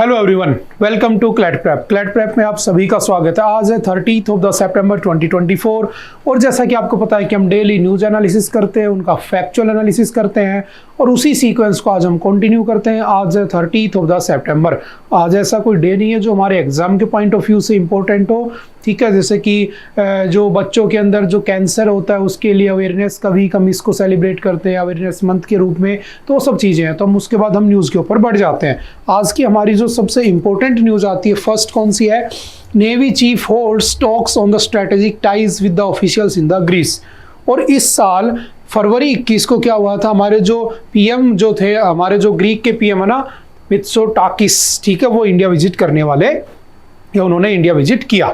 Hello everyone, welcome to CLAT prep में आप सभी का स्वागत है। आज है 30 ऑफ सितंबर 2024 और जैसा कि आपको पता है कि हम डेली न्यूज एनालिसिस करते हैं, उनका फैक्चुअल एनालिसिस करते हैं और उसी सीक्वेंस को आज हम कंटिन्यू करते हैं। आज है 30 ऑफ सितंबर। आज ऐसा कोई डे नहीं है जो हमारे एग्जाम के पॉइंट ऑफ व्यू से इम्पोर्टेंट हो, ठीक है। जैसे कि जो बच्चों के अंदर जो कैंसर होता है उसके लिए अवेयरनेस का वीक हम इसको सेलिब्रेट करते हैं अवेयरनेस मंथ के रूप में, तो सब चीज़ें हैं। तो हम उसके बाद हम न्यूज़ के ऊपर बढ़ जाते हैं। आज की हमारी जो सबसे इंपॉर्टेंट न्यूज़ आती है, फर्स्ट कौन सी है? Navy chief holds talks on the strategic ties with the officials in the Greece. और इस साल फरवरी 21 को क्या हुआ था, हमारे जो पीएम जो थे, हमारे जो ग्रीक के पीएम है ना, मित्सोटाकिस, ठीक है, वो इंडिया विजिट करने वाले या उन्होंने इंडिया विजिट किया।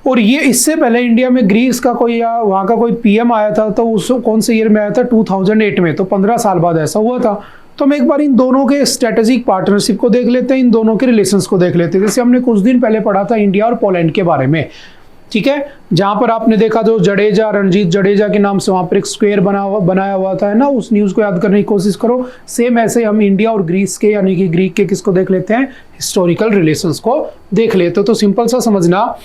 और ये इससे पहले इंडिया में ग्रीस का कोई या वहाँ का कोई पीएम आया था, तो उस कौन से ईयर में आया था? 2008 में। तो 15 साल बाद ऐसा हुआ था। तो हम एक बार इन दोनों के स्ट्रेटेजिक पार्टनरशिप को देख लेते हैं, इन दोनों के रिलेशंस को देख लेते हैं। जैसे हमने कुछ दिन पहले पढ़ा था इंडिया और पोलैंड के बारे में, ठीक है, जहां पर आपने देखा जो जडेजा, रणजीत जडेजा के नाम से वहां पर एक स्क्वायर बनाया हुआ था, है ना। उस न्यूज़ को याद करने की कोशिश करो। सेम ऐसे हम इंडिया और ग्रीस के यानी कि ग्रीक के किसको देख लेते हैं? हिस्टोरिकल रिलेशंस को देख लेते हो। तो सिंपल सा समझना,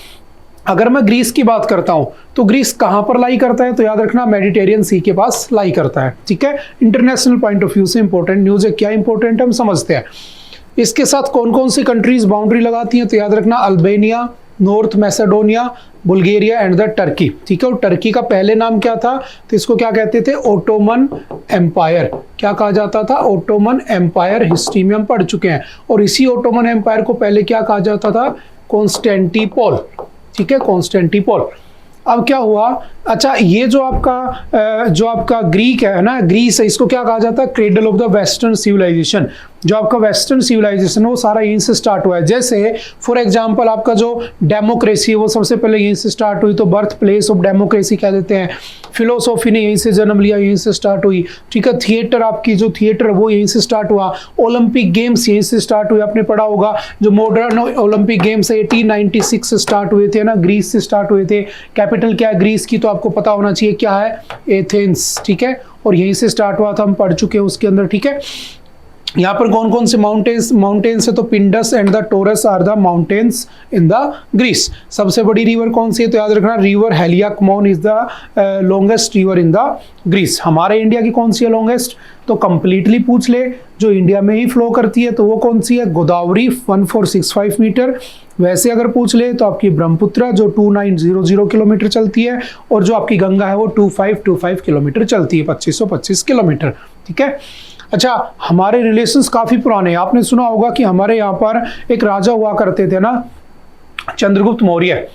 अगर मैं ग्रीस की बात करता हूं तो ग्रीस कहां पर लाई करता है? तो याद रखना मेडिटेरियन सी के पास लाई करता है, ठीक है। इंटरनेशनल पॉइंट ऑफ व्यू से इंपॉर्टेंट न्यूज़ है। क्या इंपॉर्टेंट है हम समझते हैं। इसके साथ कौन कौन सी कंट्रीज बाउंड्री लगाती हैं? तो याद रखना Albania, North Macedonia, Bulgaria and the Turkey, ठीक है। और टर्की का पहले नाम क्या था? तो इसको क्या कहते थे? Ottoman empire. क्या कहा जाता था? Ottoman empire. हिस्ट्री में हम पढ़ चुके हैं। और इसी ओटोमन एम्पायर को पहले क्या कहा जाता था? कॉन्स्टेंटिनोपल, ठीक है, कॉन्स्टेंटिनोपल। अब क्या हुआ? अच्छा, ये जो आपका ग्रीक है ना, ग्रीस है, इसको क्या कहा जाता है? Cradle of the western civilization. जो आपका वेस्टर्न सिविलाइजेशन है वो सारा यहीं से स्टार्ट हुआ है। जैसे फॉर एग्जांपल आपका जो डेमोक्रेसी है वो सबसे पहले यहीं से स्टार्ट हुई, तो बर्थ प्लेस ऑफ डेमोक्रेसी कह देते हैं। फिलोसॉफी ने यहीं से जन्म लिया, यहीं से स्टार्ट हुई, ठीक है। थिएटर, आपकी जो थिएटर वो यहीं से स्टार्ट हुआ। ओलंपिक गेम्स यहीं से स्टार्ट हुए, आपने पढ़ा होगा। जो मॉडर्न ओलंपिक गेम्स 1896 से स्टार्ट हुए थे ना, ग्रीस से स्टार्ट हुए थे। कैपिटल क्या है ग्रीस की? तो आपको पता होना चाहिए क्या है? एथेंस, ठीक है। और यहीं से स्टार्ट हुआ था, हम पढ़ चुके हैं उसके अंदर, ठीक है। यहाँ पर कौन कौन से माउंटेन्स है? तो Pindus and the Taurus are the mountains in the Greece. सबसे बड़ी रिवर कौन सी है? तो याद रखना river Haliacmon is the longest river in the Greece. हमारे इंडिया की कौन सी है लॉन्गेस्ट? तो कंप्लीटली पूछ ले, जो इंडिया में ही फ्लो करती है तो वो कौन सी है? गोदावरी 1465 मीटर। वैसे अगर पूछ ले तो आपकी ब्रह्मपुत्र जो 2900 किलोमीटर चलती है, और जो आपकी गंगा है वो 2525 किलोमीटर चलती है, 2525 किलोमीटर, ठीक है। अच्छा, हमारे रिलेशंस काफी पुराने हैं। आपने सुना होगा कि हमारे यहाँ पर एक राजा हुआ करते थे ना, चंद्रगुप्त मौर्य।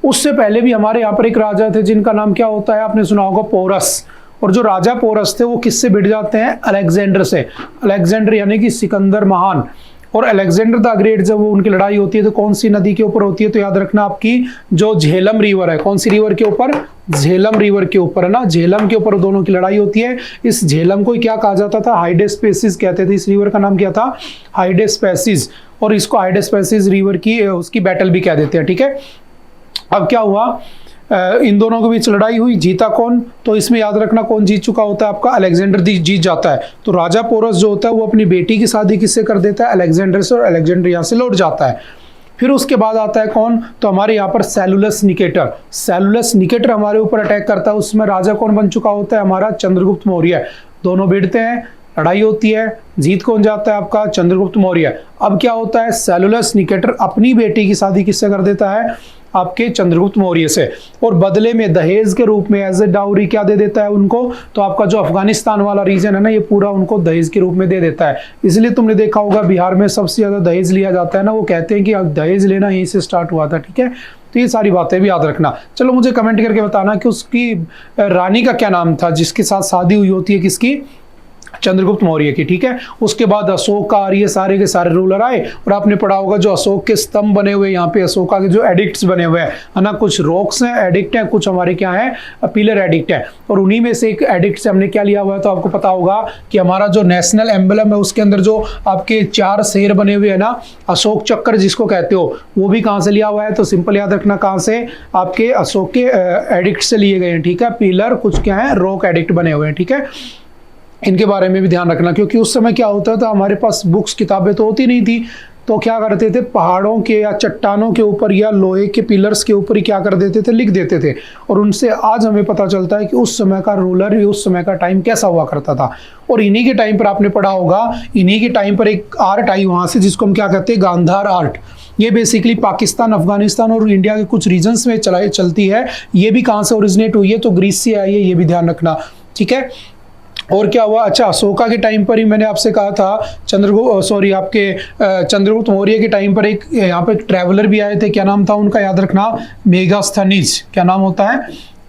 उससे पहले भी हमारे यहाँ पर एक राजा थे जिनका नाम क्या होता है? आपने सुना होगा पोरस। और जो राजा पोरस थे वो किससे भिड़ जाते हैं? अलेक्जेंडर से। अलेक्जेंडर यानी कि सिकंदर महान। और अलेक्जेंडर द ग्रेट जब वो उनकी लड़ाई होती है तो कौन सी नदी के ऊपर होती है? तो याद रखना आपकी जो झेलम रिवर है। कौन सी रिवर के ऊपर? झेलम रिवर के ऊपर, है ना। झेलम के ऊपर दोनों की लड़ाई होती है। इस झेलम को क्या कहा जाता था? हाइडेस्पेसिस कहते थे। इस रिवर का नाम क्या था? हाइडेस्पेसिस। और इसको हाइडेस्पेसिस रिवर की उसकी बैटल भी कह देते हैं, ठीक है। अब क्या हुआ? इन दोनों के बीच लड़ाई हुई, जीता कौन? तो इसमें याद रखना कौन जीत चुका होता है? आपका अलेक्जेंडर जीत जाता है। तो राजा पोरस जो होता है वो अपनी बेटी की शादी किससे कर देता है? अलेक्जेंडर से। और अलेक्जेंडर यहाँ से लौट जाता है। फिर उसके बाद आता है कौन? तो हमारे यहाँ पर सेलुलस निकेटर। सेलुलस निकेटर हमारे ऊपर अटैक करता है। उसमें राजा कौन बन चुका होता है? हमारा चंद्रगुप्त मौर्य। दोनों भिड़ते हैं, लड़ाई होती है, जीत कौन जाता है? आपका चंद्रगुप्त मौर्य। अब क्या होता है? सेलुलस निकेटर अपनी बेटी की शादी किससे कर देता है? आपके चंद्रगुप्त मौर्य से। और बदले में दहेज के रूप में एज ए डाउरी क्या दे देता है उनको? तो आपका जो अफगानिस्तान वाला रीजन है ना, ये पूरा उनको दहेज के रूप में दे देता है। इसलिए तुमने देखा होगा बिहार में सबसे ज्यादा दहेज लिया जाता है ना। वो कहते हैं कि दहेज लेना यहीं से स्टार्ट हुआ था, ठीक है। तो ये सारी बातें भी याद रखना। चलो मुझे कमेंट करके बताना कि उसकी रानी का क्या नाम था जिसके साथ शादी हुई होती है किसकी? चंद्रगुप्त मौर्य की, ठीक है। उसके बाद अशोक का, ये सारे के सारे रूलर आए। और आपने पढ़ा होगा जो अशोक के स्तंभ बने हुए, यहाँ पे अशोका के जो एडिक्ट्स बने हुए हैं, है ना। कुछ रॉक्स हैं, एडिक्ट हैं, कुछ हमारे क्या है? पिलर एडिक्ट है। और उन्हीं में से एक एडिक्ट से हमने क्या लिया हुआ है? तो आपको पता होगा कि हमारा जो नेशनल एम्बलम है उसके अंदर जो आपके 4 शेर बने हुए है ना, अशोक चक्र जिसको कहते हो, वो भी कहाँ से लिया हुआ है? तो सिंपल याद रखना कहाँ से? आपके अशोक के एडिक्ट से लिए गए हैं, ठीक है। पिलर कुछ क्या है? रॉक एडिक्ट बने हुए हैं, ठीक है। इनके बारे में भी ध्यान रखना, क्योंकि उस समय क्या होता था, हमारे पास बुक्स किताबें तो होती नहीं थी, तो क्या करते थे, पहाड़ों के या चट्टानों के ऊपर या लोहे के पिलर्स के ऊपर ही क्या कर देते थे, लिख देते थे। और उनसे आज हमें पता चलता है कि उस समय का रूलर, उस समय का टाइम कैसा हुआ करता था। और इन्हीं के टाइम पर आपने पढ़ा होगा, इन्हीं के टाइम पर एक आर्ट आई वहाँ से, जिसको हम क्या कहते हैं, गांधार आर्ट। ये बेसिकली पाकिस्तान, अफगानिस्तान और इंडिया के कुछ रीजन्स में चलती है। ये भी कहाँ से ओरिजिनेट हुई है, तो ग्रीस से आई है, ये भी ध्यान रखना, ठीक है। और क्या हुआ, अच्छा, अशोका के टाइम पर ही मैंने आपसे कहा था, चंद्रगुप्त मौर्य के टाइम पर एक यहाँ पे ट्रैवलर भी आए थे, क्या नाम था उनका, याद रखना, मेगास्थनीज। क्या नाम होता है,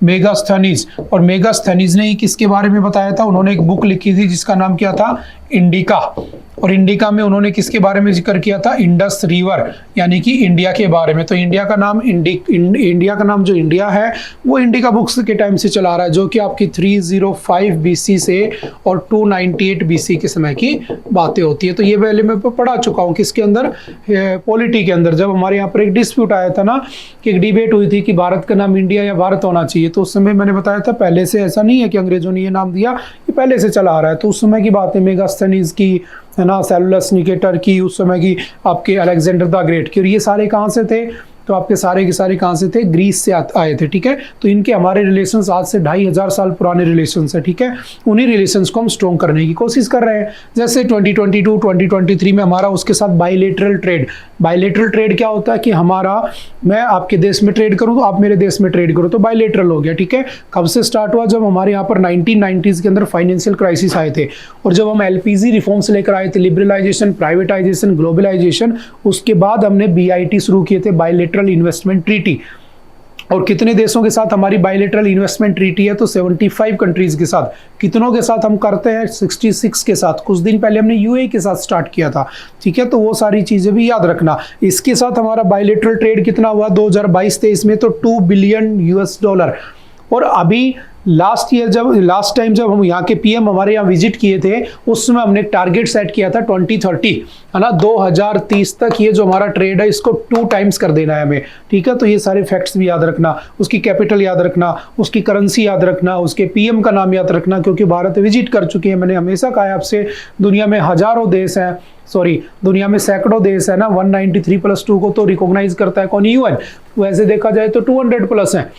मेगास्थनीज। और मेगास्थनीज ने किसके बारे में बताया था, उन्होंने एक बुक लिखी थी जिसका नाम क्या था, इंडिका। और इंडिका में उन्होंने किसके बारे में जिक्र किया था, इंडस रिवर, यानी कि इंडिया के बारे में। तो इंडिया का नाम इंडिया का नाम जो इंडिया है वो इंडिका बुक्स के टाइम से चला रहा है, जो कि आपकी 305 बीसी से और 298 बीसी के समय की बातें होती है। तो ये पहले मैं पढ़ा चुका हूँ, किसके अंदर, पॉलिटी के अंदर। जब हमारे यहाँ पर एक डिस्प्यूट आया था ना, कि एक डिबेट हुई थी कि भारत का नाम इंडिया या भारत होना चाहिए, तो उस समय मैंने बताया था पहले से ऐसा नहीं है कि अंग्रेजों ने ये नाम दिया, ये पहले से चला आ रहा है। तो उस समय की बात है, मेगास्थनीज की, है ना, सेलुलस निकेटर की, उस समय की आपके अलेक्जेंडर द ग्रेट की। और ये सारे कहाँ से थे, तो आपके सारे के सारे कहाँ से थे, ग्रीस से आए थे, ठीक है। तो इनके हमारे रिलेशंस आज से 2500 साल पुराने रिलेशंस है, ठीक है। उन्हीं रिलेशंस को हम स्ट्रॉन्ग करने की कोशिश कर रहे हैं। जैसे 2022 2023 में हमारा उसके साथ बायलेटरल ट्रेड क्या होता है कि हमारा, मैं आपके देश में ट्रेड करूं तो आप मेरे देश में ट्रेड करो, तो बायलेटरल हो गया, ठीक है। कब से स्टार्ट हुआ, जब हमारे यहाँ पर 1990s के अंदर फाइनेंशियल क्राइसिस आए थे, और जब हम एलपीजी रिफॉर्म्स लेकर आए थे, लिबरलाइजेशन, प्राइवेटाइजेशन, ग्लोबलाइजेशन, उसके बाद हमने बीआईटी शुरू किए थे, बायलेटरल इन्वेस्टमेंट ट्रीटी। और कितने देशों के साथ हमारी बायलेटरल इन्वेस्टमेंट ट्रीटी है, तो 75 कंट्रीज के साथ। कितनों के साथ हम करते हैं, 66 के साथ। कुछ दिन पहले हमने यूएई के साथ स्टार्ट किया था, ठीक है। तो वो सारी चीजें भी याद रखना। इसके साथ हमारा बायलेटरल ट्रेड कितना हुआ 2022-23 में, तो $2 बिलियन। और अभी लास्ट टाइम जब हम यहाँ के पीएम हमारे यहाँ विजिट किए थे, उस समय हमने टारगेट सेट किया था 2030, है ना, 2030 तक ये जो हमारा ट्रेड है इसको 2 टाइम्स कर देना है हमें, ठीक है। तो ये सारे फैक्ट्स भी याद रखना, उसकी कैपिटल याद रखना, उसकी करेंसी याद रखना, उसके पीएम का नाम याद रखना, क्योंकि भारत विजिट कर चुकी है। मैंने हमेशा कहा है आपसे, दुनिया में हजारों देश हैं, दुनिया में सैकड़ों देश है ना, 193+2 को तो रिकॉग्नाइज करता है कौन, यूएन। वैसे देखा जाए तो 200+ हैं।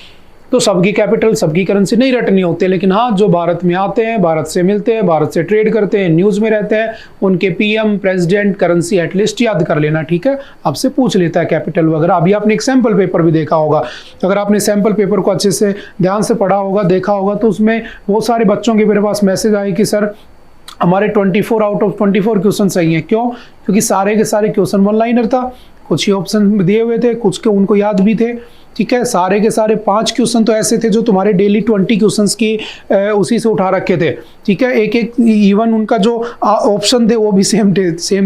तो सबकी कैपिटल, सबकी करेंसी नहीं रटनी होती, लेकिन हाँ, जो भारत में आते हैं, भारत से मिलते हैं, भारत से ट्रेड करते हैं, न्यूज़ में रहते हैं, उनके पीएम, प्रेसिडेंट, करेंसी एटलीस्ट याद कर लेना, ठीक है। आपसे पूछ लेता है कैपिटल वगैरह। अभी आपने एक सैम्पल पेपर भी देखा होगा, अगर आपने सैम्पल पेपर को अच्छे से ध्यान से पढ़ा होगा, देखा होगा, तो उसमें बहुत सारे बच्चों के मेरे पास मैसेज आए कि सर हमारे 24 आउट ऑफ 24 क्वेश्चन सही हैं। क्यों? क्योंकि सारे के सारे क्वेश्चन वन लाइनर था, कुछ ही ऑप्शन दिए हुए थे, कुछ के उनको याद भी थे, ठीक है। सारे के सारे 5 क्वेश्चन तो ऐसे थे जो तुम्हारे डेली 20 क्वेश्चंस की उसी से उठा रखे थे, ठीक है। एक इवन उनका जो ऑप्शन थे वो भी सेम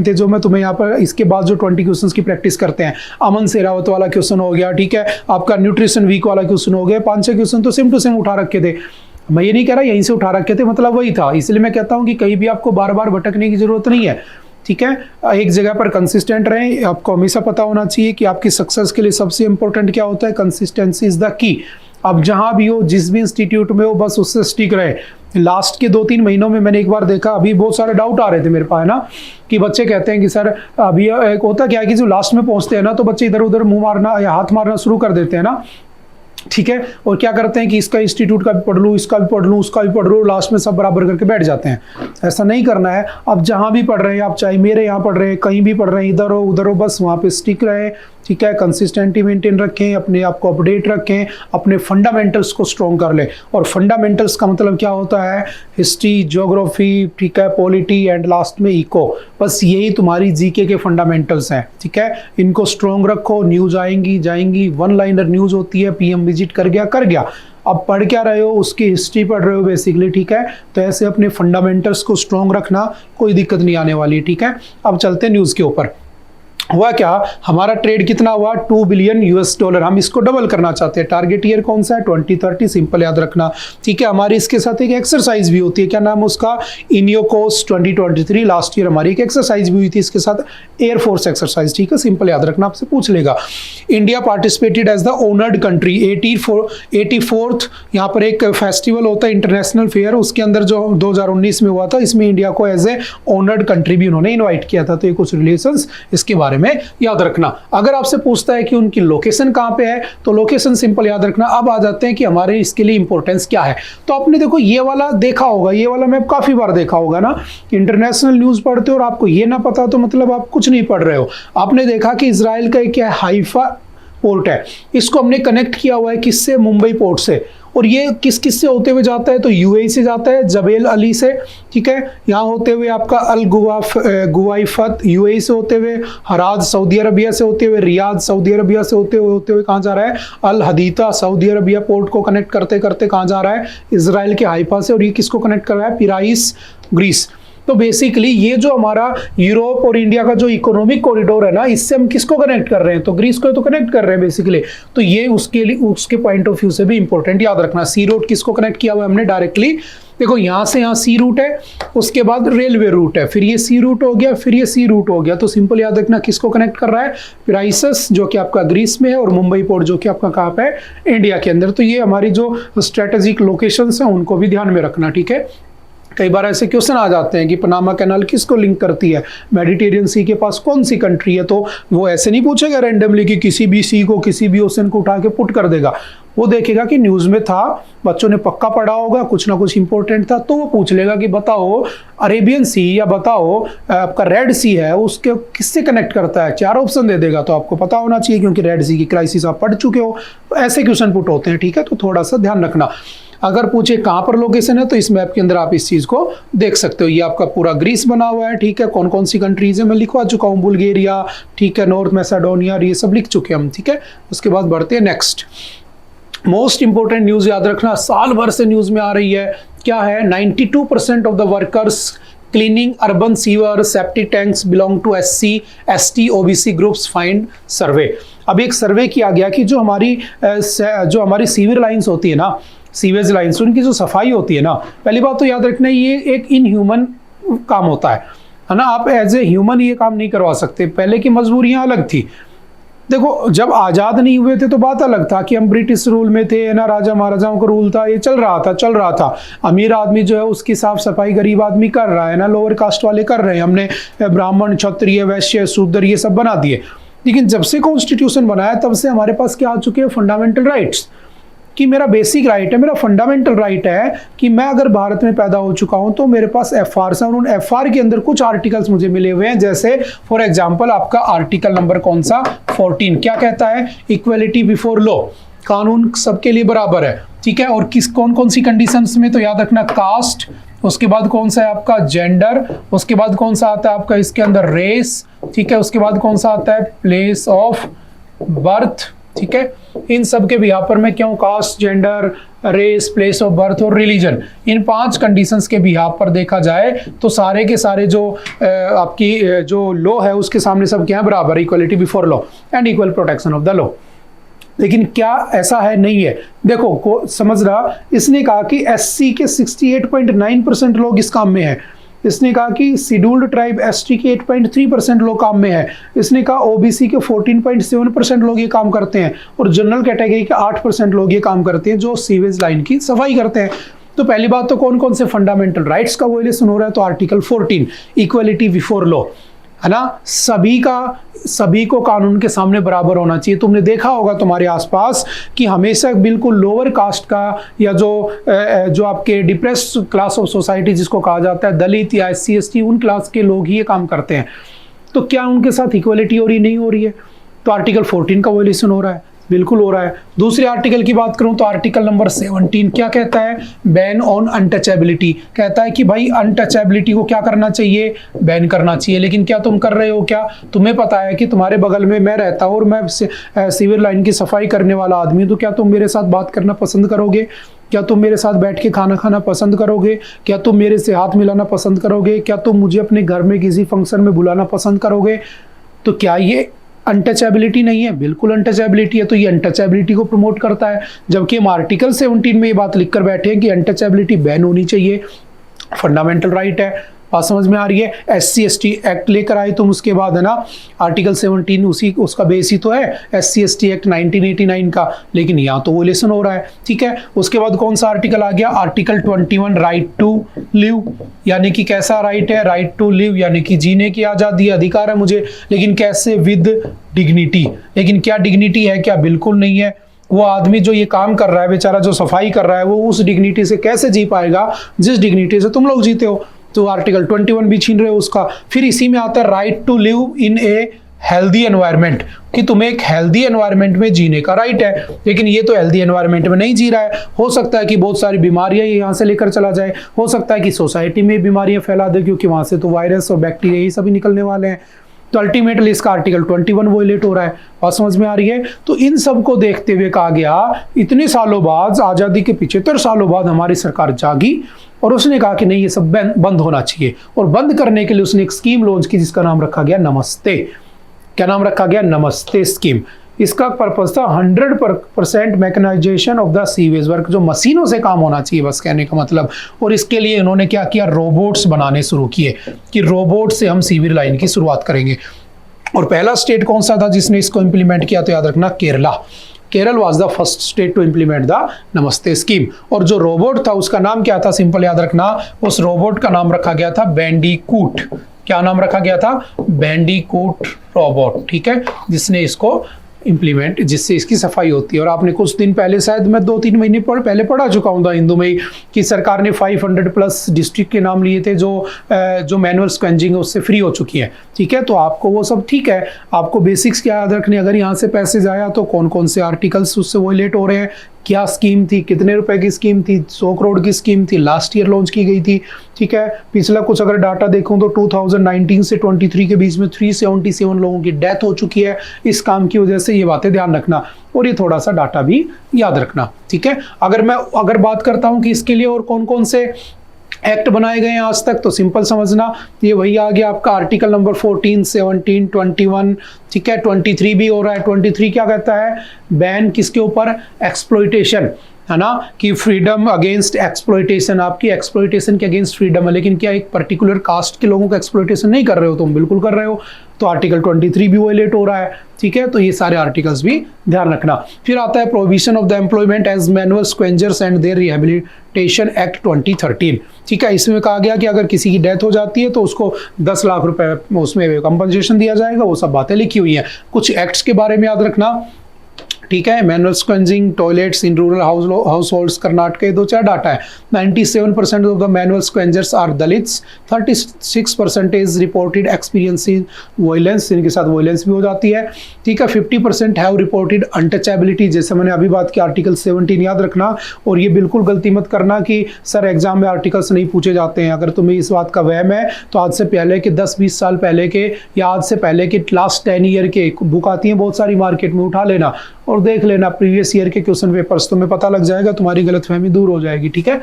थे जो मैं तुम्हें यहाँ पर इसके बाद जो 20 क्वेश्चंस की प्रैक्टिस करते हैं। अमन सेरावत वाला क्वेश्चन हो गया, ठीक है, आपका न्यूट्रिशन वीक वाला क्वेश्चन हो गया, 5-6 क्वेश्चन तो सेम टू सेम उठा रखे थे। मैं ये नहीं कह रहा यहीं से उठा रखे थे, मतलब वही था। इसलिए मैं कहता हूँ कि कहीं भी आपको बार बार भटकने की जरूरत नहीं है, ठीक है। एक जगह पर कंसिस्टेंट रहें। आपको हमेशा पता होना चाहिए कि आपकी सक्सेस के लिए सबसे इंपॉर्टेंट क्या होता है, कंसिस्टेंसी इज द की। अब जहां भी हो, जिस भी इंस्टीट्यूट में हो, बस उससे स्टिक रहे। लास्ट के 2-3 महीनों में मैंने एक बार देखा, अभी बहुत सारे डाउट आ रहे थे मेरे पास ना, कि बच्चे कहते हैं कि सर अभी एक होता क्या है कि जो लास्ट में पहुंचते हैं ना, तो बच्चे इधर उधर मुंह मारना या हाथ मारना शुरू कर देते हैं ना, ठीक है। और क्या करते हैं कि इसका इंस्टीट्यूट का भी पढ़ लूँ, इसका भी पढ़ लूँ, उसका भी पढ़ लूँ, लास्ट में सब बराबर करके बैठ जाते हैं। ऐसा नहीं करना है। अब जहाँ भी पढ़ रहे हैं आप, चाहे मेरे यहाँ पढ़ रहे हैं, कहीं भी पढ़ रहे हैं, इधर हो उधर हो, बस वहाँ पे स्टिक रहे, ठीक है। कंसिस्टेंटी मेंटेन रखें, अपने आप को अपडेट रखें, अपने फंडामेंटल्स को स्ट्रॉन्ग कर लें। और फंडामेंटल्स का मतलब क्या होता है, हिस्ट्री, ज्योग्राफी, ठीक है, पॉलिटी एंड लास्ट में इको। बस यही तुम्हारी जीके के फंडामेंटल्स हैं, ठीक है। इनको स्ट्रॉन्ग रखो। न्यूज आएंगी जाएंगी, वन लाइनर न्यूज होती है, पीएम विजिट कर गया। अब पढ़ क्या रहे हो, उसकी हिस्ट्री पढ़ रहे हो बेसिकली, ठीक है। तो ऐसे अपने फंडामेंटल्स को स्ट्रॉन्ग रखना, कोई दिक्कत नहीं आने वाली, ठीक है। अब चलते हैं न्यूज़ के ऊपर। हुआ क्या, हमारा ट्रेड कितना हुआ, 2 बिलियन यूएस डॉलर। हम इसको डबल करना चाहते हैं। टारगेट ईयर कौन सा है, 2030, सिंपल याद रखना। ठीक है, हमारी इसके साथ एक एक्सरसाइज भी होती है, क्या नाम है उसका, इनियोकोस 2023। लास्ट ईयर हमारी एक एक्सरसाइज भी हुई थी इसके साथ, एयरफोर्स एक्सरसाइज। ठीक है, सिंपल याद रखना, आपसे पूछ लेगा। India participated as the honoured country, 84th यहाँ पर एक फेस्टिवल होता है इंटरनेशनल फेयर, उसके अंदर जो 2019 में हुआ था, इसमें इंडिया को एज ए ओनर्ड कंट्री भी उन्होंने इन्वाइट किया था। तो ये कुछ रिलेशंस इसके बारे में याद रखना। अगर आपसे पूछता है कि उनकी लोकेशन कहां पे है, तो लोकेशन सिंपल याद रखना। अब आ जाते हैं कि हमारे इसके लिए इंपॉर्टेंस क्या है। तो आपने देखो ये वाला देखा होगा, ये वाला मैप काफी बार देखा होगा ना, इंटरनेशनल न्यूज पढ़ते हो और आपको ये ना पता तो मतलब आप कुछ नहीं पढ़ रहे हो। आपने देखा कि इजराइल का क्या है, हाइफा पोर्ट है, इसको हमने कनेक्ट किया हुआ है किससे, मुंबई पोर्ट से। और ये किस किस से होते हुए जाता है, तो यूएई से जाता है, जबेल अली से। ठीक है, यहाँ होते हुए आपका अल गुवाइफत यूएई से होते हुए, हराज सऊदी अरबिया से होते हुए, रियाद सऊदी अरबिया से होते हुए कहाँ जा रहा है, अल हदीता सऊदी अरबिया पोर्ट को कनेक्ट करते करते कहाँ जा रहा है, इजराइल के हाइफा से। और ये किसको कनेक्ट कर रहा है, पिराइस, ग्रीस। तो बेसिकली ये जो हमारा यूरोप और इंडिया का जो इकोनॉमिक कॉरिडोर है ना, इससे हम किसको कनेक्ट कर रहे हैं, तो ग्रीस को तो कनेक्ट कर रहे हैं बेसिकली। तो ये उसके लिए उसके पॉइंट ऑफ व्यू से भी इंपॉर्टेंट, याद रखना। सी रूट किसको कनेक्ट किया हुआ है हमने डायरेक्टली, देखो यहाँ से यहाँ सी रूट है, उसके बाद रेलवे रूट है, फिर ये सी रूट हो गया, फिर ये सी रूट हो गया। तो सिंपल याद रखना किसको कनेक्ट कर रहा है, पिराइसस जो कि आपका ग्रीस में है, और मुंबई पोर्ट जो कि आपका कहाँ पे है, इंडिया के अंदर। तो ये हमारी जो स्ट्रेटेजिक लोकेशंस हैं उनको भी ध्यान में रखना। ठीक है, कई बार ऐसे क्वेश्चन आ जाते हैं कि पनामा कैनाल किसको लिंक करती है, मेडिटेरियन सी के पास कौन सी कंट्री है। तो वो ऐसे नहीं पूछेगा रैंडमली कि किसी भी सी को, किसी भी ओशन को उठा के पुट कर देगा। वो देखेगा कि न्यूज़ में था, बच्चों ने पक्का पढ़ा होगा, कुछ ना कुछ इंपॉर्टेंट था, तो वो पूछ लेगा कि बताओ अरेबियन सी या बताओ आपका रेड सी है, उसके किससे कनेक्ट करता है। 4 ऑप्शन दे देगा, तो आपको पता होना चाहिए क्योंकि रेड सी की क्राइसिस आप पढ़ चुके हो। तो ऐसे क्वेश्चन पुट होते हैं। ठीक है, तो थोड़ा सा ध्यान रखना। अगर पूछे कहाँ पर लोकेशन है, तो इस मैप के अंदर आप इस चीज़ को देख सकते हो। ये आपका पूरा ग्रीस बना हुआ है। ठीक है, कौन कौन सी कंट्रीज है मैं लिखवा चुका हूँ, बुल्गारिया, ठीक है, नॉर्थ मैसेडोनिया, ये सब लिख चुके हैं हम। ठीक है, उसके बाद बढ़ते हैं नेक्स्ट। मोस्ट इंपोर्टेंट न्यूज़ याद रखना, साल भर से न्यूज़ में आ रही है, क्या है, 92% of the workers cleaning urban sewer septic tanks belong to SC ST OBC groups find survey. अब एक सर्वे किया गया कि जो हमारी सीवर लाइंस होती है ना, सीवेज लाइन्स, उनकी जो सफाई होती है ना, पहली बात तो याद रखना ये एक इनह्यूमन काम होता है ना। आप एज ए ह्यूमन ये काम नहीं करवा सकते। पहले की मजबूरियां अलग थी। देखो जब आज़ाद नहीं हुए थे तो बात अलग था कि हम ब्रिटिश रूल में थे ना, राजा महाराजाओं का रूल था, ये चल रहा था। अमीर आदमी जो है उसकी साफ सफाई गरीब आदमी कर रहा है ना, लोअर कास्ट वाले कर रहे हैं। हमने ब्राह्मण, क्षत्रिय, वैश्य, शूद्र ये सब बना दिए। लेकिन जब से कॉन्स्टिट्यूशन बनाया तब से हमारे पास क्या आ चुके हैं, फंडामेंटल राइट्स, कि मेरा बेसिक राइट है, मेरा फंडामेंटल राइट है कि मैं अगर भारत में पैदा हो चुका हूं तो मेरे पास FR है, और उन FR के अंदर कुछ आर्टिकल्स मुझे मिले हुए हैं। जैसे फॉर एग्जांपल आपका आर्टिकल नंबर कौन सा, 14, क्या कहता है, इक्वलिटी बिफोर लॉ, कानून सबके लिए बराबर है। ठीक है, और किस कौन कौन सी कंडीशंस में, तो याद रखना कास्ट, उसके बाद कौन सा है आपका जेंडर, उसके बाद कौन सा आता है आपका इसके अंदर रेस। ठीक है, उसके बाद कौन सा आता है प्लेस ऑफ बर्थ। ठीक है, इन सब के बिहाफ पर मैं क्यों, caste, gender, race, place of birth और रिलीजन, इन 5 कंडीशंस के बिहाफ पर देखा जाए तो सारे के सारे जो आपकी जो लॉ है उसके सामने सब क्या है, बराबर, equality before law and equal protection of the law. लेकिन क्या ऐसा है, नहीं है। देखो समझ रहा, इसने कहा कि SC के 68.9% लोग इस काम में हैं। इसने कहा कि शेड्यूल्ड ट्राइब ST के 8.3% लोग काम में है। इसने कहा OBC के 14.7% लोग ये काम करते हैं, और जनरल कैटेगरी के 8% लोग ये काम करते हैं जो सीवेज लाइन की सफाई करते हैं। तो पहली बात तो कौन कौन से फंडामेंटल राइट्स का वायलेशन हो रहा है, तो आर्टिकल 14 इक्वलिटी बिफोर लॉ, है ना, सभी को कानून के सामने बराबर होना चाहिए। तुमने देखा होगा तुम्हारे आसपास कि हमेशा बिल्कुल लोअर कास्ट का या जो आपके डिप्रेस्ड क्लास ऑफ सोसाइटी जिसको कहा जाता है, दलित या SC ST, उन क्लास के लोग ही ये काम करते हैं। तो क्या उनके साथ इक्वलिटी हो रही, नहीं हो रही है? तो आर्टिकल 14 का वायलेशन हो रहा है, बिल्कुल हो रहा है। दूसरे आर्टिकल की बात करूं तो आर्टिकल नंबर 17 क्या कहता है, बैन ऑन अनटचेबिलिटी, कहता है कि भाई अनटचेबिलिटी को क्या करना चाहिए, बैन करना चाहिए। लेकिन क्या तुम कर रहे हो, क्या तुम्हें पता है कि तुम्हारे बगल में मैं रहता हूं और मैं सीवर लाइन की सफाई करने वाला आदमी, तो क्या तुम मेरे साथ बात करना पसंद करोगे? क्या तुम मेरे साथ बैठ के खाना खाना पसंद करोगे? क्या तुम मेरे से हाथ मिलाना पसंद करोगे? क्या तुम मुझे अपने घर में किसी फंक्शन में बुलाना पसंद करोगे? तो क्या ये अनटचेबिलिटी नहीं है? बिल्कुल अनटचेबिलिटी है। तो ये अनटचेबिलिटी को प्रमोट करता है, जबकि हम आर्टिकल 17 में ये बात लिखकर बैठे हैं कि अनटचेबिलिटी बैन होनी चाहिए, फंडामेंटल राइट है। बात समझ में आ रही है? SC/ST एक्ट लेकर आए तुम, उसके बाद है ना आर्टिकल 17 उसका बेस ही तो है SC/ST एक्ट 1989 का, लेकिन यहाँ तो वोलेशन हो रहा है। ठीक है, उसके बाद कौन सा आर्टिकल आ गया? आर्टिकल 21 राइट टू लिव, यानी कि कैसा राइट है? राइट टू लिव यानी कि जीने की आज़ादी, अधिकार है मुझे, लेकिन कैसे? With dignity. लेकिन क्या डिग्निटी है क्या? बिल्कुल नहीं है। वो आदमी जो ये काम कर रहा है बेचारा, जो सफाई कर रहा है, वो उस डिग्निटी से कैसे जी पाएगा जिस डिग्निटी से तुम लोग जीते हो? तो आर्टिकल 21 भी छीन रहे हो उसका। फिर इसी में आता है right to live in a healthy environment, कि तुम्हें एक हेल्दी एनवायरनमेंट में जीने का राइट है, लेकिन ये तो हेल्दी एनवायरनमेंट में नहीं जी रहा है। हो सकता है कि बहुत सारी बीमारियां यहाँ से लेकर चला जाए, हो सकता है कि सोसाइटी में बीमारियां फैला दे, क्योंकि वहां से तो वायरस और बैक्टीरिया ये सभी निकलने वाले हैं। तो अल्टीमेटली इसका आर्टिकल 21 वोलेट हो रहा है। बात समझ में आ रही है? तो इन सब को देखते हुए कहा गया, इतने सालों बाद, आज़ादी के 75 सालों बाद हमारी सरकार जागी और उसने कहा कि नहीं, ये सब बंद होना चाहिए। और बंद करने के लिए उसने एक स्कीम लॉन्च की जिसका नाम रखा गया नमस्ते। क्या नाम रखा गया? नमस्ते स्कीम। इसका पर्पस था 100% mechanisation of the sewage work, जो मशीनों से काम होना चाहिए, बस कहने का मतलब। और इसके लिए इन्होंने क्या किया? रोबोट्स बनाने शुरू किए कि रोबोट से हम सीवर लाइन की शुरुआत करेंगे। और पहला स्टेट कौन सा था जिसने इसको इंप्लीमेंट किया? तो याद रखना, Kerala. Kerala was the first state to implement the Namaste scheme. और जो रोबोट था उसका नाम क्या था? सिंपल याद रखना, उस रोबोट का नाम रखा गया था बैंडीकूट। क्या नाम रखा गया था? बैंडीकूट रोबोट। ठीक है, जिसने इसको इंप्लीमेंट, जिससे इसकी सफाई होती है। और आपने कुछ दिन पहले, शायद मैं 2-3 महीने पहले पढ़ा चुका हूँ द हिंदू में, कि सरकार ने 500+ डिस्ट्रिक्ट के नाम लिए थे जो मैनुअल स्क्वेंजिंग है उससे फ्री हो चुकी है। ठीक है, तो आपको वो सब ठीक है, आपको बेसिक्स क्या याद रखने, अगर यहाँ से पैसे जाया तो कौन कौन से आर्टिकल्स उससे वोलेट हो रहे हैं, क्या स्कीम थी, कितने रुपए की स्कीम थी, 100 करोड़ की स्कीम थी, लास्ट ईयर लॉन्च की गई थी। ठीक है, पिछला कुछ अगर डाटा देखूं तो 2019 से 23 के बीच में 377 लोगों की डेथ हो चुकी है इस काम की वजह से। ये बातें ध्यान रखना और ये थोड़ा सा डाटा भी याद रखना। ठीक है, अगर बात करता हूं कि इसके लिए और कौन कौन से एक्ट बनाए गए हैं आज तक, तो सिंपल समझना, ये वही आ गया आपका आर्टिकल नंबर 14, 17, 21। ठीक है, 23 भी हो रहा है। 23 क्या कहता है? बैन किसके ऊपर? एक्सप्लॉइटेशन, है ना, कि फ्रीडम अगेंस्ट एक्सप्लॉइटेशन, आपकी एक्सप्लॉइटेशन के अगेंस्ट फ्रीडम है। लेकिन क्या एक पर्टिकुलर कास्ट के लोगों को एक्सप्लॉइटेशन नहीं कर रहे हो? तुम बिल्कुल कर रहे हो। तो आर्टिकल 23 भी वोलेट हो रहा है। ठीक है, तो ये सारे आर्टिकल्स भी ध्यान रखना। फिर आता है provision of the employment as manual scavengers and their rehabilitation act 2013। ठीक है, इसमें कहा गया कि अगर किसी की डेथ हो जाती है तो उसको 10 लाख रुपए उसमें कंपनसेशन दिया जाएगा। वो सब बातें लिखी हुई हैं। कुछ एक्ट्स के बारे में याद रखना। ठीक है, manual scavenging toilets in rural households Karnataka, 2-4 data है। 97% of the manual scavengers are Dalits, 36% is reported experiencing violence, इनके साथ वायलेंस भी हो जाती है। ठीक है, 50% हैव रिपोर्टेड अनटचेबिलिटी, जैसे मैंने अभी बात की आर्टिकल 17 याद रखना। और ये बिल्कुल गलती मत करना कि सर एग्जाम में आर्टिकल्स नहीं पूछे जाते हैं। अगर तुम्हें इस बात का वहम है तो आज से पहले के 10-20 साल पहले के या आज से पहले के लास्ट 10 ईयर के बुक आती हैं बहुत सारी मार्केट में, उठा लेना और देख लेना प्रीवियस ईयर के क्वेश्चन पेपर्स, तुम्हें पता लग जाएगा, तुम्हारी गलतफहमी दूर हो जाएगी। ठीक है,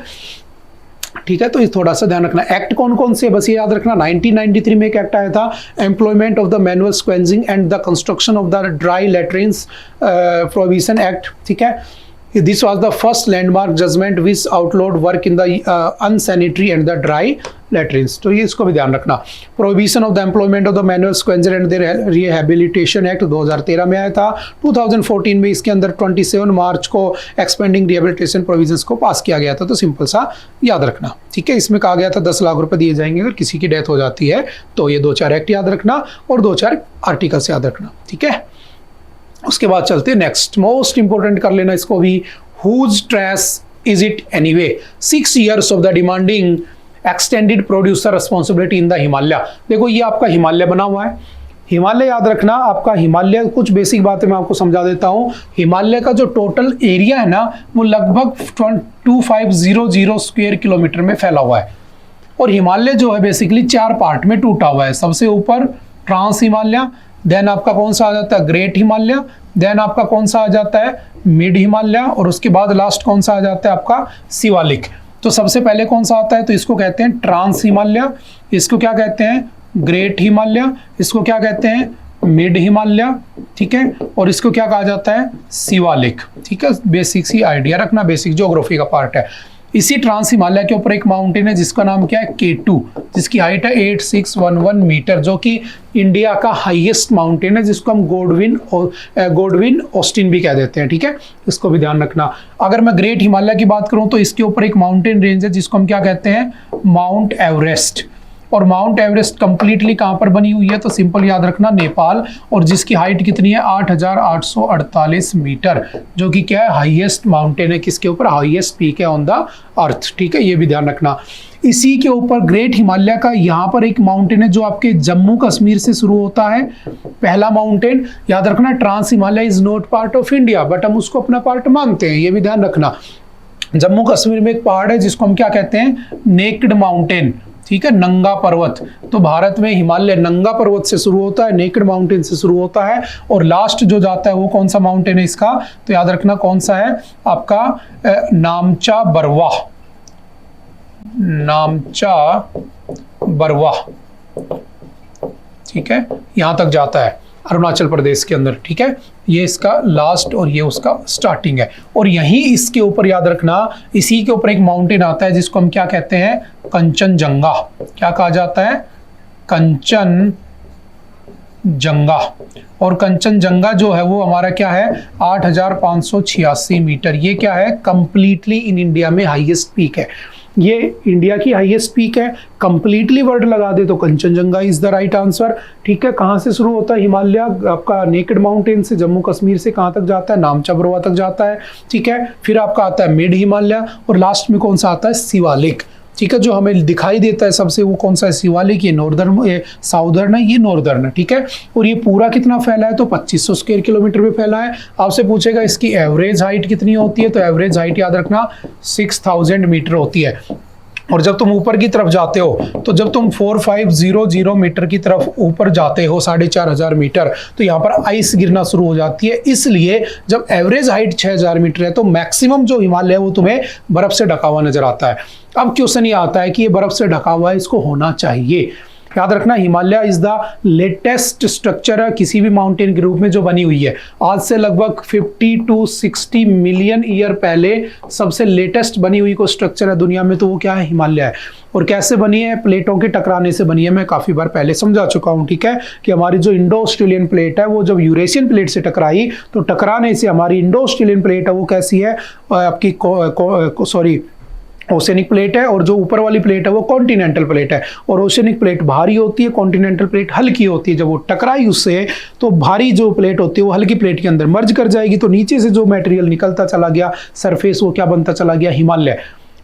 ठीक है, तो ये थोड़ा सा ध्यान रखना। एक्ट कौन कौन से, बस ये याद रखना। 1993 में एक एक्ट आया था, employment of the manual scavenging and the construction of the dry latrines provision act. ठीक है, this was the first landmark judgement which outlawed work in the unsanitary and the dry latrines. तो ये इसको भी ध्यान रखना। Provision of the employment of the manual scavenger and their rehabilitation act 2013 में आया था। 2014 में इसके अंदर 27 मार्च को एक्सपेंडिंग रिहेबिलिटेशन प्रोविजंस को पास किया गया था। तो सिंपल सा याद रखना। ठीक है, इसमें कहा गया था 10 लाख रुपए दिए जाएंगे अगर किसी की डेथ हो जाती है। तो ये 2-4 एक्ट याद रखना और 2-4 आर्टिकल्स याद रखना। ठीक है, उसके बाद चलते हैं नेक्स्ट, मोस्ट इंपोर्टेंट कर लेना इसको भी। Whose trace is it anyway? 6 years of the demanding extended producer responsibility in the Himalaya. देखो ये आपका हिमालय बना हुआ है। हिमालय याद रखना, आपका हिमालय, कुछ बेसिक बातें मैं आपको समझा देता हूँ। हिमालय का जो टोटल एरिया है ना, वो लगभग 2500 स्क्वायर किलोमीटर में फैला हुआ है। और हिमालय जो है बेसिकली 4 पार्ट में टूटा हुआ है। सबसे ऊपर ट्रांस हिमालय, देन आपका कौन सा आ जाता है? ग्रेट हिमालय, देन आपका कौन सा आ जाता है? मिड हिमालय, और उसके बाद लास्ट कौन सा आ जाता है? आपका शिवालिक। तो सबसे पहले कौन सा आता है? तो इसको कहते हैं ट्रांस हिमालय, इसको क्या कहते हैं? ग्रेट हिमालय, इसको क्या कहते हैं? मिड हिमालय, ठीक है, और इसको क्या कहा जाता है, शिवालिक, ठीक है। बेसिक सी आइडिया रखना, बेसिक ज्योग्राफी का पार्ट है। इसी ट्रांस हिमालय के ऊपर एक माउंटेन है जिसका नाम क्या है, K2, जिसकी हाइट है 8611 मीटर, जो कि इंडिया का हाईएस्ट माउंटेन है, जिसको हम गोडविन ऑस्टिन भी कह देते हैं, ठीक है, इसको भी ध्यान रखना। अगर मैं ग्रेट हिमालय की बात करूं तो इसके ऊपर एक माउंटेन रेंज है जिसको हम क्या कहते हैं, माउंट एवरेस्ट। और माउंट एवरेस्ट कंप्लीटली कहां पर बनी हुई है, तो सिंपल याद रखना, नेपाल, और जिसकी हाइट कितनी है, 8848 मीटर, जो कि क्या है, हाईएस्ट माउंटेन है, किसके ऊपर, हाईएस्ट पीक है ऑन द अर्थ, ठीक है, ये भी ध्यान रखना। इसी के ऊपर ग्रेट हिमालय का यहाँ पर एक माउंटेन है जो आपके जम्मू कश्मीर से शुरू होता है, पहला माउंटेन, याद रखना, trans Himalaya is not part of India, but हम उसको अपना पार्ट मानते हैं, ये भी ध्यान रखना। जम्मू कश्मीर में एक पहाड़ है जिसको हम क्या कहते हैं, नेक्ड माउंटेन, ठीक है, नंगा पर्वत। तो भारत में हिमालय नंगा पर्वत से शुरू होता है, नेकेड माउंटेन से शुरू होता है, और लास्ट जो जाता है वो कौन सा माउंटेन है इसका, तो याद रखना कौन सा है आपका, नामचा बरवा, नामचा बरवा, ठीक है, यहां तक जाता है अरुणाचल प्रदेश के अंदर, ठीक है, ये इसका लास्ट और ये उसका स्टार्टिंग है। और यहीं इसके ऊपर याद रखना, इसी के ऊपर एक माउंटेन आता है जिसको हम क्या कहते हैं, कंचनजंगा, क्या कहा जाता है, कंचनजंगा। और कंचनजंगा जो है वो हमारा क्या है, 8586 मीटर, ये क्या है, कंप्लीटली इन इंडिया में हाईएस्ट पीक है, ये इंडिया की हाईएस्ट पीक है। कंप्लीटली वर्ड लगा दे तो Kanchenjunga is the right answer, ठीक है। कहां से शुरू होता है हिमालय आपका, नेकेड माउंटेन से, जम्मू कश्मीर से कहां तक जाता है, नामचा बरवा तक जाता है, ठीक है। फिर आपका आता है मिड हिमालय, और लास्ट में कौन सा आता है, शिवालिक, ठीक है, जो हमें दिखाई देता है सबसे, वो कौन सा है, शिवालिक, ये नॉर्दर्न, ये साउदर्न है, ये नॉर्दर्न है, ठीक है। और ये पूरा कितना फैला है, तो 2500 स्क्वायर किलोमीटर में फैला है। आपसे पूछेगा इसकी एवरेज हाइट कितनी होती है, तो एवरेज हाइट याद रखना 6000 मीटर होती है। और जब तुम ऊपर की तरफ जाते हो, तो जब तुम 4500 मीटर की तरफ ऊपर जाते हो, 4500 मीटर, तो यहाँ पर आइस गिरना शुरू हो जाती है। इसलिए जब एवरेज हाइट 6000 मीटर है, तो मैक्सिमम जो हिमालय है वो तुम्हें बर्फ से ढका हुआ नजर आता है। अब क्वेश्चन ये आता है कि ये बर्फ से ढका हुआ है, इसको होना चाहिए। याद रखना, Himalaya is the latest structure है किसी भी माउंटेन के रूप में जो बनी हुई है। आज से लगभग 50 to 60 मिलियन ईयर पहले सबसे लेटेस्ट बनी हुई को स्ट्रक्चर है दुनिया में, तो वो क्या है, हिमालय है। और कैसे बनी है, प्लेटों के टकराने से बनी है। मैं काफी बार पहले समझा चुका हूं, ठीक है, कि हमारी जो इंडो ऑस्ट्रेलियन प्लेट है वो जब यूरेशियन प्लेट से टकराई, तो टकराने से हमारी इंडो ऑस्ट्रेलियन प्लेट है वो कैसी है, आपकी ओशनिक प्लेट है, और जो ऊपर वाली प्लेट है वो कॉन्टिनेंटल प्लेट है। और ओशनिक प्लेट भारी होती है, कॉन्टिनेंटल प्लेट हल्की होती है। जब वो टकराई उससे, तो भारी जो प्लेट होती है वो हल्की प्लेट के अंदर मर्ज कर जाएगी, तो नीचे से जो मटेरियल निकलता चला गया सरफेस, वो क्या बनता चला गया, हिमालय।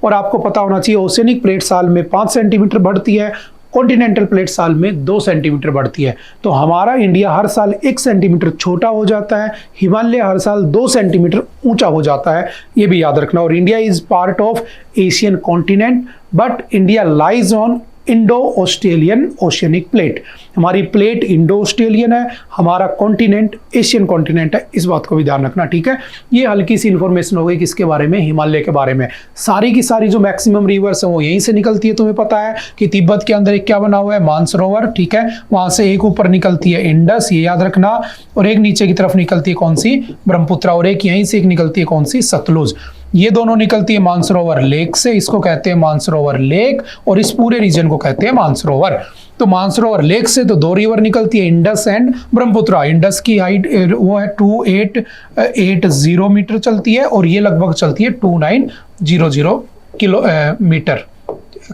और आपको पता होना चाहिए, ओशनिक प्लेट साल में 5 सेंटीमीटर बढ़ती है, कॉन्टिनेंटल प्लेट साल में 2 सेंटीमीटर बढ़ती है। तो हमारा इंडिया हर साल 1 सेंटीमीटर छोटा हो जाता है, हिमालय हर साल 2 सेंटीमीटर ऊंचा हो जाता है, ये भी याद रखना। और India is part of Asian continent, but India lies on Indo Australian oceanic plate. हमारी प्लेट इंडो ऑस्ट्रेलियन है, हमारा कॉन्टिनेंट एशियन कॉन्टिनेंट है, इस बात को भी ध्यान रखना, ठीक है। ये हल्की सी इंफॉर्मेशन हो गई किसके बारे में, हिमालय के बारे में। सारी की सारी जो मैक्सिमम रिवर्स है वो यहीं से निकलती है। तुम्हें पता है कि तिब्बत के अंदर एक क्या बना हुआ है, मानसरोवर, ठीक है, वहां से एक ऊपर निकलती है इंडस, ये याद रखना, और एक नीचे की तरफ निकलती है कौन सी, ब्रह्मपुत्र, और एक यहीं से एक निकलती है कौन सी, सतलुज। ये दोनों निकलती है मानसरोवर लेक से, इसको कहते हैं मानसरोवर लेक, और इस पूरे रीजन को कहते हैं मानसरोवर। तो मानसरोवर लेक से तो 2 रिवर निकलती है, इंडस एंड ब्रह्मपुत्र। इंडस की हाइट वो है 2880 मीटर चलती है, और ये लगभग चलती है 2900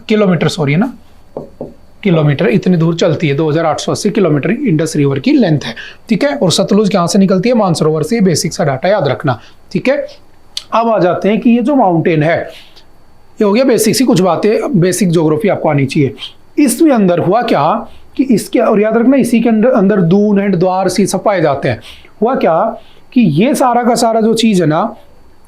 किलोमीटर, सॉरी ना, किलोमीटर, इतनी दूर चलती है, 2880 किलोमीटर इंडस रिवर की लेंथ है, ठीक है। और सतलुज कहाँ से निकलती है, मानसरोवर से। बेसिक सा डाटा याद रखना, ठीक है। अब आ जाते हैं कि ये जो माउंटेन है, ये हो गया बेसिक सी कुछ बातें, बेसिक ज्योग्राफी आपको आनी चाहिए। इसमें अंदर हुआ क्या कि इसके, और याद रखना इसी के अंदर दून एंड द्वार सी सब पाए जाते हैं। हुआ क्या कि ये सारा का सारा जो चीज़ है ना,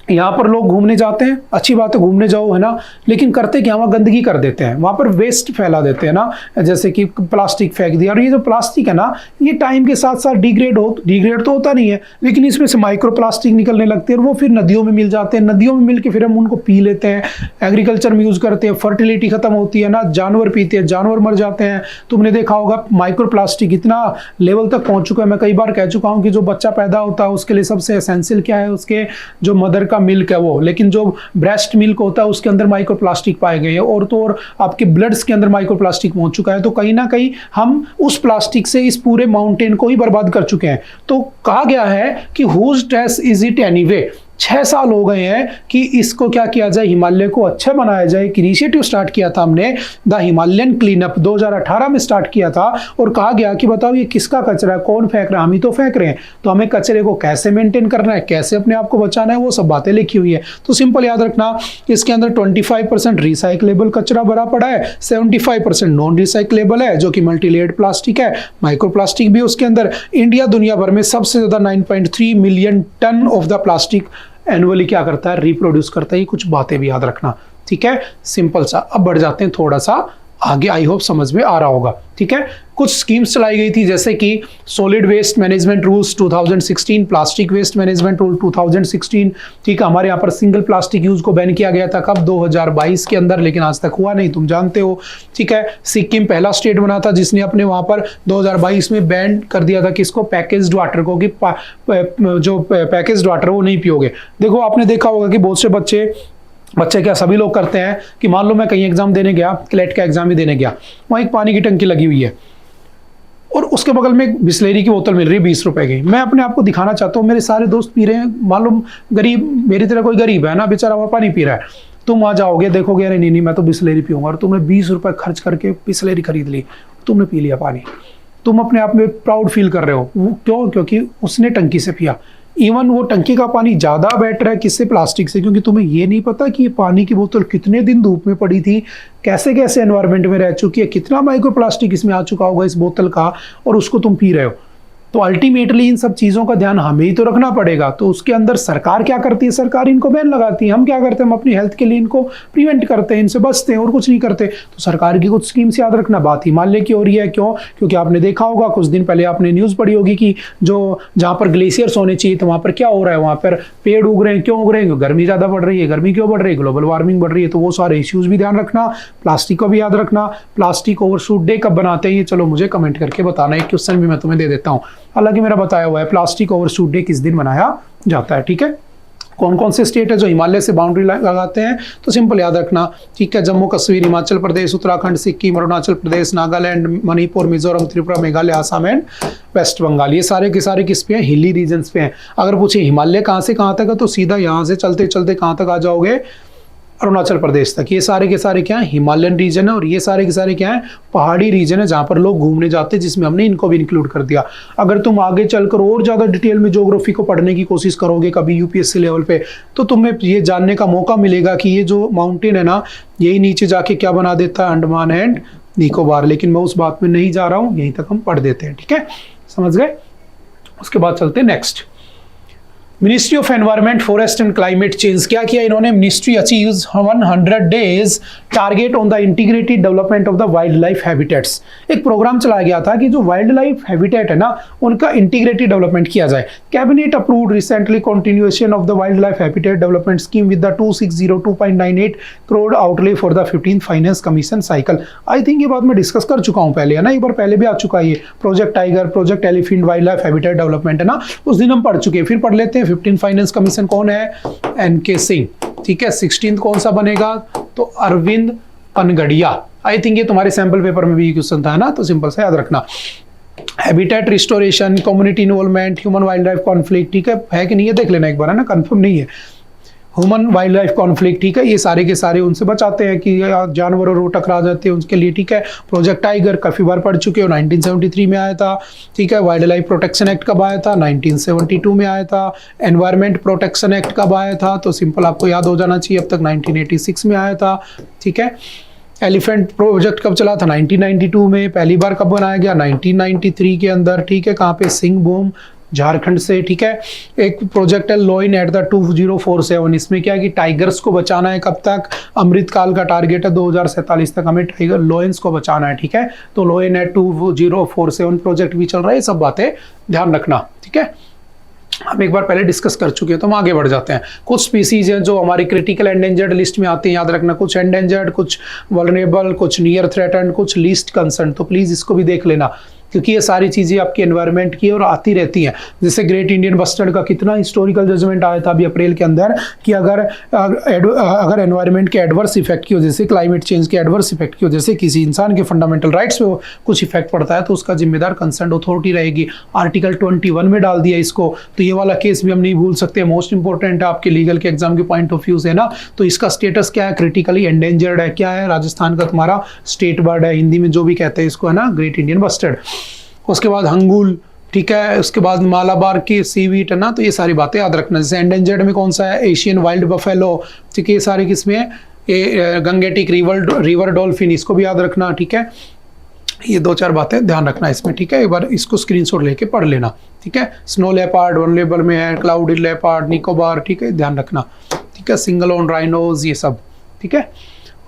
यहाँ पर लोग घूमने जाते हैं, अच्छी बात है घूमने जाओ, है ना, लेकिन करते क्या, वहाँ गंदगी कर देते हैं, वहाँ पर वेस्ट फैला देते हैं ना, जैसे कि प्लास्टिक फेंक दिया। और ये जो प्लास्टिक है ना, ये टाइम के साथ साथ डिग्रेड तो होता नहीं है, लेकिन इसमें से माइक्रो प्लास्टिक निकलने लगते हैं और वो फिर नदियों में मिल जाते हैं, नदियों में मिल के फिर हम उनको पी लेते हैं, एग्रीकल्चर में यूज़ करते हैं, फर्टिलिटी खत्म होती है ना, जानवर पीते हैं, जानवर मर जाते हैं। तुमने देखा होगा माइक्रो प्लास्टिक इतना लेवल तक पहुँच चुका है, मैं कई बार कह चुका हूँ कि जो बच्चा पैदा होता है उसके लिए सबसे एसेंशियल क्या है, उसके जो मदर का मिल्क है वो, लेकिन जो ब्रेस्ट मिल्क होता है उसके अंदर माइक्रो प्लास्टिक पाए गए हैं, और तो और आपके ब्लड्स के अंदर माइक्रो प्लास्टिक पहुंच चुका है। तो कहीं ना कहीं हम उस प्लास्टिक से इस पूरे माउंटेन को ही बर्बाद कर चुके हैं। तो कहा गया है कि whose test is it anyway, 6 साल हो गए हैं कि इसको क्या किया जाए, हिमालय को अच्छा बनाया जाए। एक इनिशिएटिव स्टार्ट किया था हमने, द हिमालयन क्लीन अप 2018 में स्टार्ट किया था, और कहा गया कि बताओ ये किसका कचरा है, कौन फेंक रहा है, हम ही तो फेंक रहे हैं। तो हमें कचरे को कैसे मेंटेन करना है, कैसे अपने आप को बचाना है, वो सब बातें लिखी हुई है। तो सिंपल याद रखना, इसके अंदर 25% रिसाइकलेबल कचरा भरा पड़ा है, 75% नॉन रिसाइकलेबल है जो कि मल्टीलेयर्ड प्लास्टिक है, माइक्रो प्लास्टिक भी उसके अंदर। इंडिया दुनिया भर में सबसे ज्यादा 9.3 million ton of the plastic annually क्या करता है, रिप्रोड्यूस करता है। ये कुछ बातें भी याद रखना, ठीक है, सिंपल सा। अब बढ़ जाते हैं थोड़ा सा आगे, आई होप समझ में आ रहा होगा, ठीक है। कुछ स्कीम्स चलाई गई थी, जैसे कि solid waste management rules 2016, plastic waste management rule 2016, ठीक है। हमारे यहाँ पर सिंगल प्लास्टिक यूज को बैन किया गया था, कब, 2022 के अंदर, लेकिन आज तक हुआ नहीं, तुम जानते हो, ठीक है। सिक्किम पहला स्टेट बना था जिसने अपने वहाँ पर 2022 में बैन कर दिया था किसको, पैकेज्ड वाटर को, कि जो पैकेज्ड वाटर वो नहीं पियोगे। देखो आपने देखा होगा कि बहुत से बच्चे क्या, सभी लोग करते हैं कि मान लो मैं कहीं एग्जाम देने गया, क्लेट का एग्जाम ही देने गया, वहाँ एक पानी की टंकी लगी हुई है और उसके बगल में एक बिस्लेरी की बोतल मिल रही है 20 रुपए की। मैं अपने आप को दिखाना चाहता हूँ, मेरे सारे दोस्त पी रहे हैं, मालूम गरीब, मेरी तरह कोई गरीब है ना बेचारा, वो पानी पी रहा है। तुम वहाँ जाओगे, देखोगे अरे नहीं मैं तो बिस्लेरी पीऊंगा, और तुमने 20 रुपए खर्च करके बिस्लेरी खरीद ली, तुमने पी लिया पानी, तुम अपने आप में प्राउड फील कर रहे हो, क्यों, क्योंकि उसने टंकी से पिया। इवन वो टंकी का पानी ज़्यादा बेटर है किससे, प्लास्टिक से, क्योंकि तुम्हें ये नहीं पता कि ये पानी की बोतल कितने दिन धूप में पड़ी थी, कैसे कैसे एनवायरनमेंट में रह चुकी है, कितना माइक्रो प्लास्टिक इसमें आ चुका होगा इस बोतल का, और उसको तुम पी रहे हो। तो अल्टीमेटली इन सब चीज़ों का ध्यान हमें ही तो रखना पड़ेगा। तो उसके अंदर सरकार क्या करती है, सरकार इनको बैन लगाती है। हम क्या करते हैं, हम अपनी हेल्थ के लिए इनको प्रिवेंट करते हैं, इनसे बचते हैं और कुछ नहीं करते। तो सरकार की कुछ स्कीम्स याद रखना। बात हिमालय की हो रही है, क्यों, क्योंकि आपने देखा होगा कुछ दिन पहले आपने न्यूज़ पढ़ी होगी कि जो जहाँ पर ग्लेशियर्स होने चाहिए तो वहाँ पर क्या हो रहा है, वहाँ पर पेड़ उग रहे हैं। क्यों उग रहे हैं, गर्मी ज़्यादा बढ़ रही है। गर्मी क्यों बढ़ रही है, ग्लोबल वार्मिंग बढ़ रही है। तो वो सारे इश्यूज़ भी ध्यान रखना। प्लास्टिक को भी याद रखना। प्लास्टिक ओवरशूट डे कब बनाते हैं, ये चलो मुझे कमेंट करके बताना, एक क्वेश्चन भी मैं तुम्हें दे देता हूँ। हालांकि मेरा बताया हुआ है प्लास्टिक ओवरशूट डे किस दिन मनाया जाता है, ठीक है। कौन कौन से स्टेट है जो हिमालय से बाउंड्री लगाते हैं, तो सिंपल याद रखना, ठीक है। Jammu Kashmir, Himachal Pradesh, Uttarakhand, Sikkim, Arunachal Pradesh, Nagaland, Manipur, Mizoram, Tripura, Meghalaya, Assam and waste Bengal. ये सारे के सारे किस पे हैं, हिली रीजन्स पे हैं। अगर पूछे हिमालय कहाँ से कहाँ तक है, तो सीधा यहाँ से चलते चलते कहाँ तक आ जाओगे, अरुणाचल प्रदेश तक। ये सारे के सारे क्या है, हिमालयन रीजन है। और ये सारे के सारे क्या है, पहाड़ी रीजन है जहाँ पर लोग घूमने जाते हैं, जिसमें हमने इनको भी इंक्लूड कर दिया। अगर तुम आगे चलकर और ज़्यादा डिटेल में ज्योग्राफी को पढ़ने की कोशिश करोगे कभी यूपीएससी लेवल पे, तो तुम्हें ये जानने का मौका मिलेगा कि ये जो माउंटेन है ना, यही नीचे जाके क्या बना देता है, अंडमान एंड निकोबार। लेकिन मैं उस बात में नहीं जा रहा हूँ, यहीं तक हम पढ़ देते हैं, ठीक है, समझ गए। उसके बाद चलते हैं next. Ministry of environment, forest and climate change, क्या किया इन्होंने, ministry achieves 100 days target on the integrated development of the wild life habitats. एक प्रोग्राम चलाया गया था कि जो वाइल्ड लाइफ हैबिटेट है ना, उनका इंटीग्रेटेड डेवलपमेंट किया जाए। Cabinet approved recently continuation of the wild life habitat development scheme with the 2602.98 crore outlay for the 15th finance commission cycle. I think ये बात मैं डिस्कस कर चुका हूँ पहले, है ना, एक बार पहले भी आ चुका है ये। Project tiger, project elephant, wild life habitat development, है ना, उस दिन हम पढ़ चुके हैं, फिर पढ़ लेते हैं। 15th फाइनेंस कमीशन कौन है, एनके सिंह, ठीक है। 16th कौन सा बनेगा, तो अरविंद पनगड़िया। आई थिंक ये तुम्हारे सैंपल पेपर में भी क्वेश्चन था ना, तो सिंपल सा याद रखना। Habitat restoration, community involvement, human wild life conflict, ठीक है कि नहीं, ये देख लेना एक बार, है ना, कंफर्म नहीं है। ह्यूमन वाइल्ड लाइफ कॉन्फ्लिक्ट, ठीक है, ये सारे के सारे उनसे बचाते हैं कि जानवर और वो टकरा जाते हैं उसके लिए, ठीक है। प्रोजेक्ट टाइगर काफ़ी बार पढ़ चुके हो, 1973 में आया था, ठीक है। वाइल्ड लाइफ प्रोटेक्शन एक्ट कब आया था, 1972 में आया था। एनवायरमेंट प्रोटेक्शन एक्ट कब आया था, तो सिंपल आपको याद हो जाना चाहिए, अब तक 1986 में आया था, ठीक है। एलिफेंट प्रोजेक्ट कब चला था, 1992 में। पहली बार कब बनाया गया, 1993 के अंदर, ठीक है। कहाँ पे, सिंगभूम झारखंड से, ठीक है। एक प्रोजेक्ट है लॉइन एट द 2047, इसमें क्या है कि टाइगर्स को बचाना है। कब तक? अमृतकाल का टारगेट है 2047 तक हमें टाइगर लॉयंस को बचाना है, ठीक है। तो लॉइन एट 2047 प्रोजेक्ट भी चल रहा है, ये सब बातें ध्यान रखना, ठीक है। हम एक बार पहले डिस्कस कर चुके हैं, तो हम आगे बढ़ जाते हैं। कुछ स्पीसीज हैं जो हमारी क्रिटिकल एंडेंजर्ड लिस्ट में आती हैं, याद रखना। कुछ एंडेंजर्ड, कुछ वल्नरेबल, कुछ नियर थ्रेटन्ड, कुछ लीस्ट कंसर्न। तो प्लीज इसको भी देख लेना, क्योंकि ये सारी चीजें आपकी एनवायरनमेंट की और आती रहती हैं। जैसे ग्रेट इंडियन बस्टर्ड का कितना हिस्टोरिकल जजमेंट आया था अभी अप्रैल के अंदर कि अगर एनवायरनमेंट के एडवर्स इफेक्ट की वजह से, क्लाइमेट चेंज के एडवर्स इफेक्ट की वजह से किसी इंसान के फंडामेंटल राइट्स पे कुछ इफेक्ट पड़ता है, तो उसका जिम्मेदार कंसर्न अथॉरिटी रहेगी। आर्टिकल 21 में डाल दिया इसको, तो ये वाला केस भी हम नहीं भूल सकते। मोस्ट इंपॉर्टेंट है आपके लीगल के एग्जाम के पॉइंट ऑफ व्यू से ना। तो इसका स्टेटस क्या है? क्रिटिकली एंडेंजर्ड है। क्या है? राजस्थान का तुम्हारा स्टेट बर्ड है, हिंदी में जो भी कहते हैं इसको, है ना, ग्रेट इंडियन बस्टर्ड। उसके बाद हंगुल, ठीक है। उसके बाद मालाबार की सीवीट, है ना। तो ये सारी बातें याद रखना। जैसे एंडेंजर्ड में कौन सा है? एशियन वाइल्ड बफेलो, ठीक है। ये सारे किसमें है? ये गंगेटिक रिवर डॉल्फिन, इसको भी याद रखना, ठीक है। ये 2-4 बातें ध्यान रखना इसमें, ठीक है। एक बार इसको स्क्रीनशॉट लेके पढ़ लेना, ठीक है। स्नो लेपर्ड वनरेबल में है, क्लाउडी लेपर्ड, निकोबार, ठीक है, ध्यान रखना, ठीक है। सिंगल ऑन राइनोज, ये सब, ठीक है।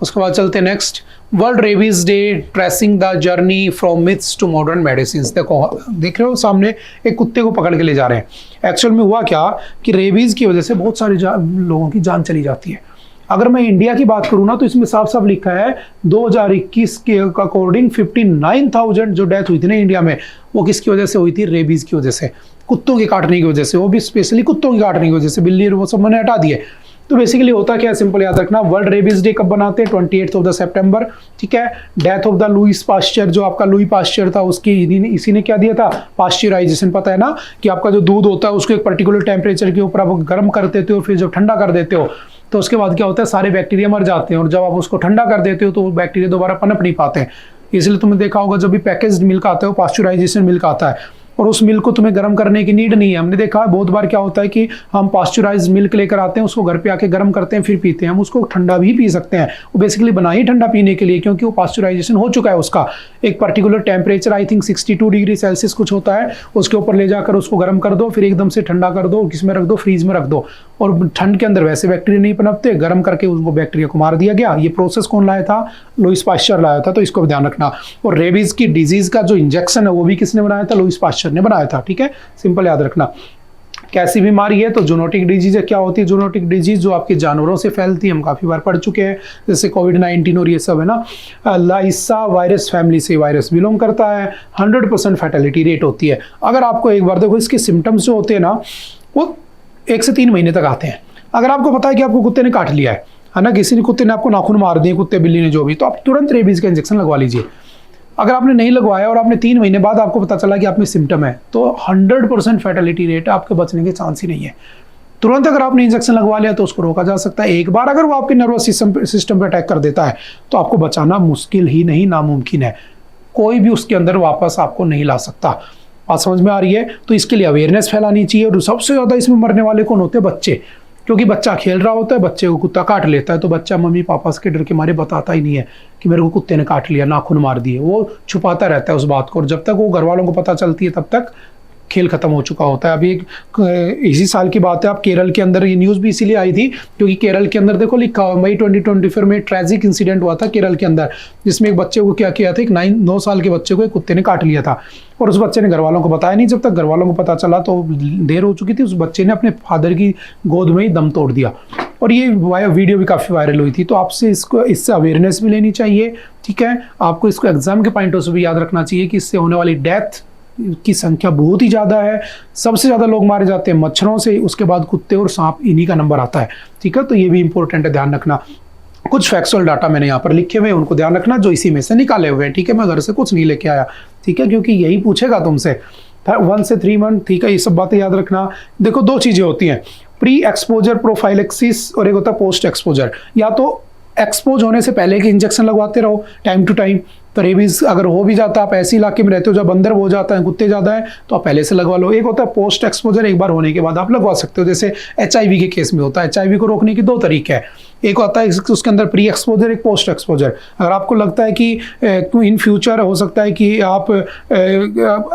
उसके बाद चलते next, world rabies day, tracing the journey from myths to modern medicine. देखो, देख रहे हो सामने एक कुत्ते को पकड़ के ले जा रहे हैं। एक्चुअल में हुआ क्या कि रेबीज की वजह से बहुत सारे लोगों की जान चली जाती है। अगर मैं इंडिया की बात करूं ना, तो इसमें साफ साफ लिखा है 2021 के अकॉर्डिंग 59,000 जो डेथ हुई थी ना इंडिया में, वो किसकी वजह से हुई थी? रेबीज की वजह से, कुत्तों के काटने की वजह से, वो भी स्पेशली कुत्तों के काटने की वजह से। बिल्ली वो सब मैंने हटा दिए। तो बेसिकली होता क्या है, सिंपल याद रखना। वर्ल्ड रेबीज डे कब बनाते हैं? 28 सितंबर, ठीक है। Death of the Lewis pasture, जो आपका लुई पास्चर था, उसकी इसी ने क्या दिया था? पास्चराइजेशन। पता है ना कि आपका जो दूध होता है उसको एक पर्टिकुलर टेम्परेचर के ऊपर आप गर्म कर देते हो, फिर जब ठंडा कर देते हो तो उसके बाद क्या होता है? सारे बैक्टीरिया मर जाते हैं, और जब आप उसको ठंडा कर देते हो तो वो बैक्टीरिया दोबारा पनप नहीं पाते हैं। इसलिए तुमने देखा होगा जब भी पैकेज्ड मिल्क आता है, वो पास्चराइजेशन मिल्क आता है, और उस मिल्क को तुम्हें गर्म करने की नीड नहीं है। हमने देखा है बहुत बार क्या होता है कि हम पास्चराइज्ड मिल्क लेकर आते हैं, उसको घर पे आके गर्म करते हैं, फिर पीते हैं। हम उसको ठंडा भी पी सकते हैं, वो बेसिकली बना ही ठंडा पीने के लिए, क्योंकि वो पास्चराइजेशन हो चुका है। उसका एक particular temperature, I think 62 degree Celsius कुछ होता है, उसके ऊपर ले जाकर उसको गर्म कर दो, फिर एकदम से ठंडा कर दो, किसमें रख दो? फ्रीज में रख दो। और ठंड के अंदर वैसे बैक्टीरिया नहीं पनपते, गर्म करके उसको बैक्टीरिया को मार दिया गया। ये प्रोसेस कौन लाया था? लुईस पास्चर लाया था, तो इसको ध्यान रखना। और रेबीज की डिजीज का जो इंजेक्शन है वो भी किसने बनाया था? लुईस पास्चर ने बनाया था, ठीक है। सिंपल याद रखना। कैसी बीमारी है? तो जूनोटिक डिजीज है। क्या होती है जूनोटिक डिजीज? जो आपके जानवरों से फैलती है, हम काफी बार पढ़ चुके हैं, जैसे कोविड-19 और ये सब, है ना। लाइसा वायरस फैमिली से वायरस बिलोंग करता है। 100% फैटेलिटी रेट होती है। अगर आपको एक बार देखो, इसके सिम्टम्स जो होते हैं ना, वो 1 से 3 महीने तक आते हैं। अगर आपको पता है कि आपको कुत्ते ने काट लिया है ना, किसी ने कुत्ते ने आपको नाखून मार दिए, कुत्ते बिल्ली ने जो भी, तो आप तुरंत रेबीज का इंजेक्शन लगवा लीजिए। अगर आपने नहीं लगवाया और आपने 3 महीने बाद आपको पता चला कि आप में सिम्टम है, तो 100% फैटेलिटी रेट है, आपके बचने के चांस ही नहीं है। तुरंत अगर आपने इंजेक्शन लगवा लिया तो उसको रोका जा सकता है। एक बार अगर वो आपके नर्वस सिस्टम पे अटैक कर देता है तो आपको बचाना मुश्किल ही नहीं, नामुमकिन है। कोई भी उसके अंदर वापस आपको नहीं ला सकता। बात समझ में आ रही है? तो इसके लिए अवेयरनेस फैलानी चाहिए। और सबसे ज़्यादा इसमें मरने वाले कौन होते हैं? बच्चे। क्योंकि बच्चा खेल रहा होता है, बच्चे को कुत्ता काट लेता है, तो बच्चा मम्मी पापा के डर के मारे बताता ही नहीं है कि मेरे को कुत्ते ने काट लिया, नाखून मार दिए। वो छुपाता रहता है उस बात को, और जब तक वो घर वालों को पता चलती है तब तक खेल खत्म हो चुका होता है। अभी इसी साल की बात है, आप केरल के अंदर, ये न्यूज़ भी इसीलिए आई थी क्योंकि केरल के अंदर देखो लिखा हुआ मई 2024 में ट्रैजिक इंसिडेंट हुआ था केरल के अंदर, जिसमें एक बच्चे को क्या किया था, एक 9 साल के बच्चे को एक कुत्ते ने काट लिया था, और उस बच्चे ने घर वालों को बताया नहीं। जब तक घर वालों को पता चला तो देर हो चुकी थी। उस बच्चे ने अपने फादर की गोद में ही दम तोड़ दिया, और ये वीडियो भी काफ़ी वायरल हुई थी। तो आपसे इससे अवेयरनेस भी लेनी चाहिए, ठीक है। आपको इसको एग्जाम के पॉइंट से भी याद रखना चाहिए कि इससे होने वाली डेथ की संख्या बहुत ही ज़्यादा है। सबसे ज़्यादा लोग मारे जाते हैं मच्छरों से, उसके बाद कुत्ते और सांप, इन्हीं का नंबर आता है, ठीक है। तो ये भी इंपॉर्टेंट है, ध्यान रखना। कुछ फैक्चुअल डाटा मैंने यहाँ पर लिखे हुए हैं, उनको ध्यान रखना, जो इसी में से निकाले हुए हैं, ठीक है। मैं घर से कुछ नहीं लेके आया, ठीक है, क्योंकि यही पूछेगा तुमसे 1 से 3 मंथ, ठीक है। ये सब बातें याद रखना। देखो 2 चीज़ें होती हैं, प्री एक्सपोजर प्रोफाइलेक्सिस और एक होता है पोस्ट एक्सपोजर। या तो एक्सपोज होने से पहले के इंजेक्शन लगवाते रहो टाइम टू टाइम, तो रेबीज अगर हो भी जाता है, आप ऐसे इलाके में रहते हो जब अंदर हो जाता है, कुत्ते ज़्यादा है, तो आप पहले से लगवा लो। एक होता है पोस्ट एक्सपोजर, एक बार होने के बाद आप लगवा सकते हो, जैसे HIV के केस में होता है। HIV को रोकने के 2 तरीके हैं, एक होता है उसके अंदर प्री एक्सपोजर, एक पोस्ट एक्सपोजर। अगर आपको लगता है कि इन फ्यूचर हो सकता है कि आप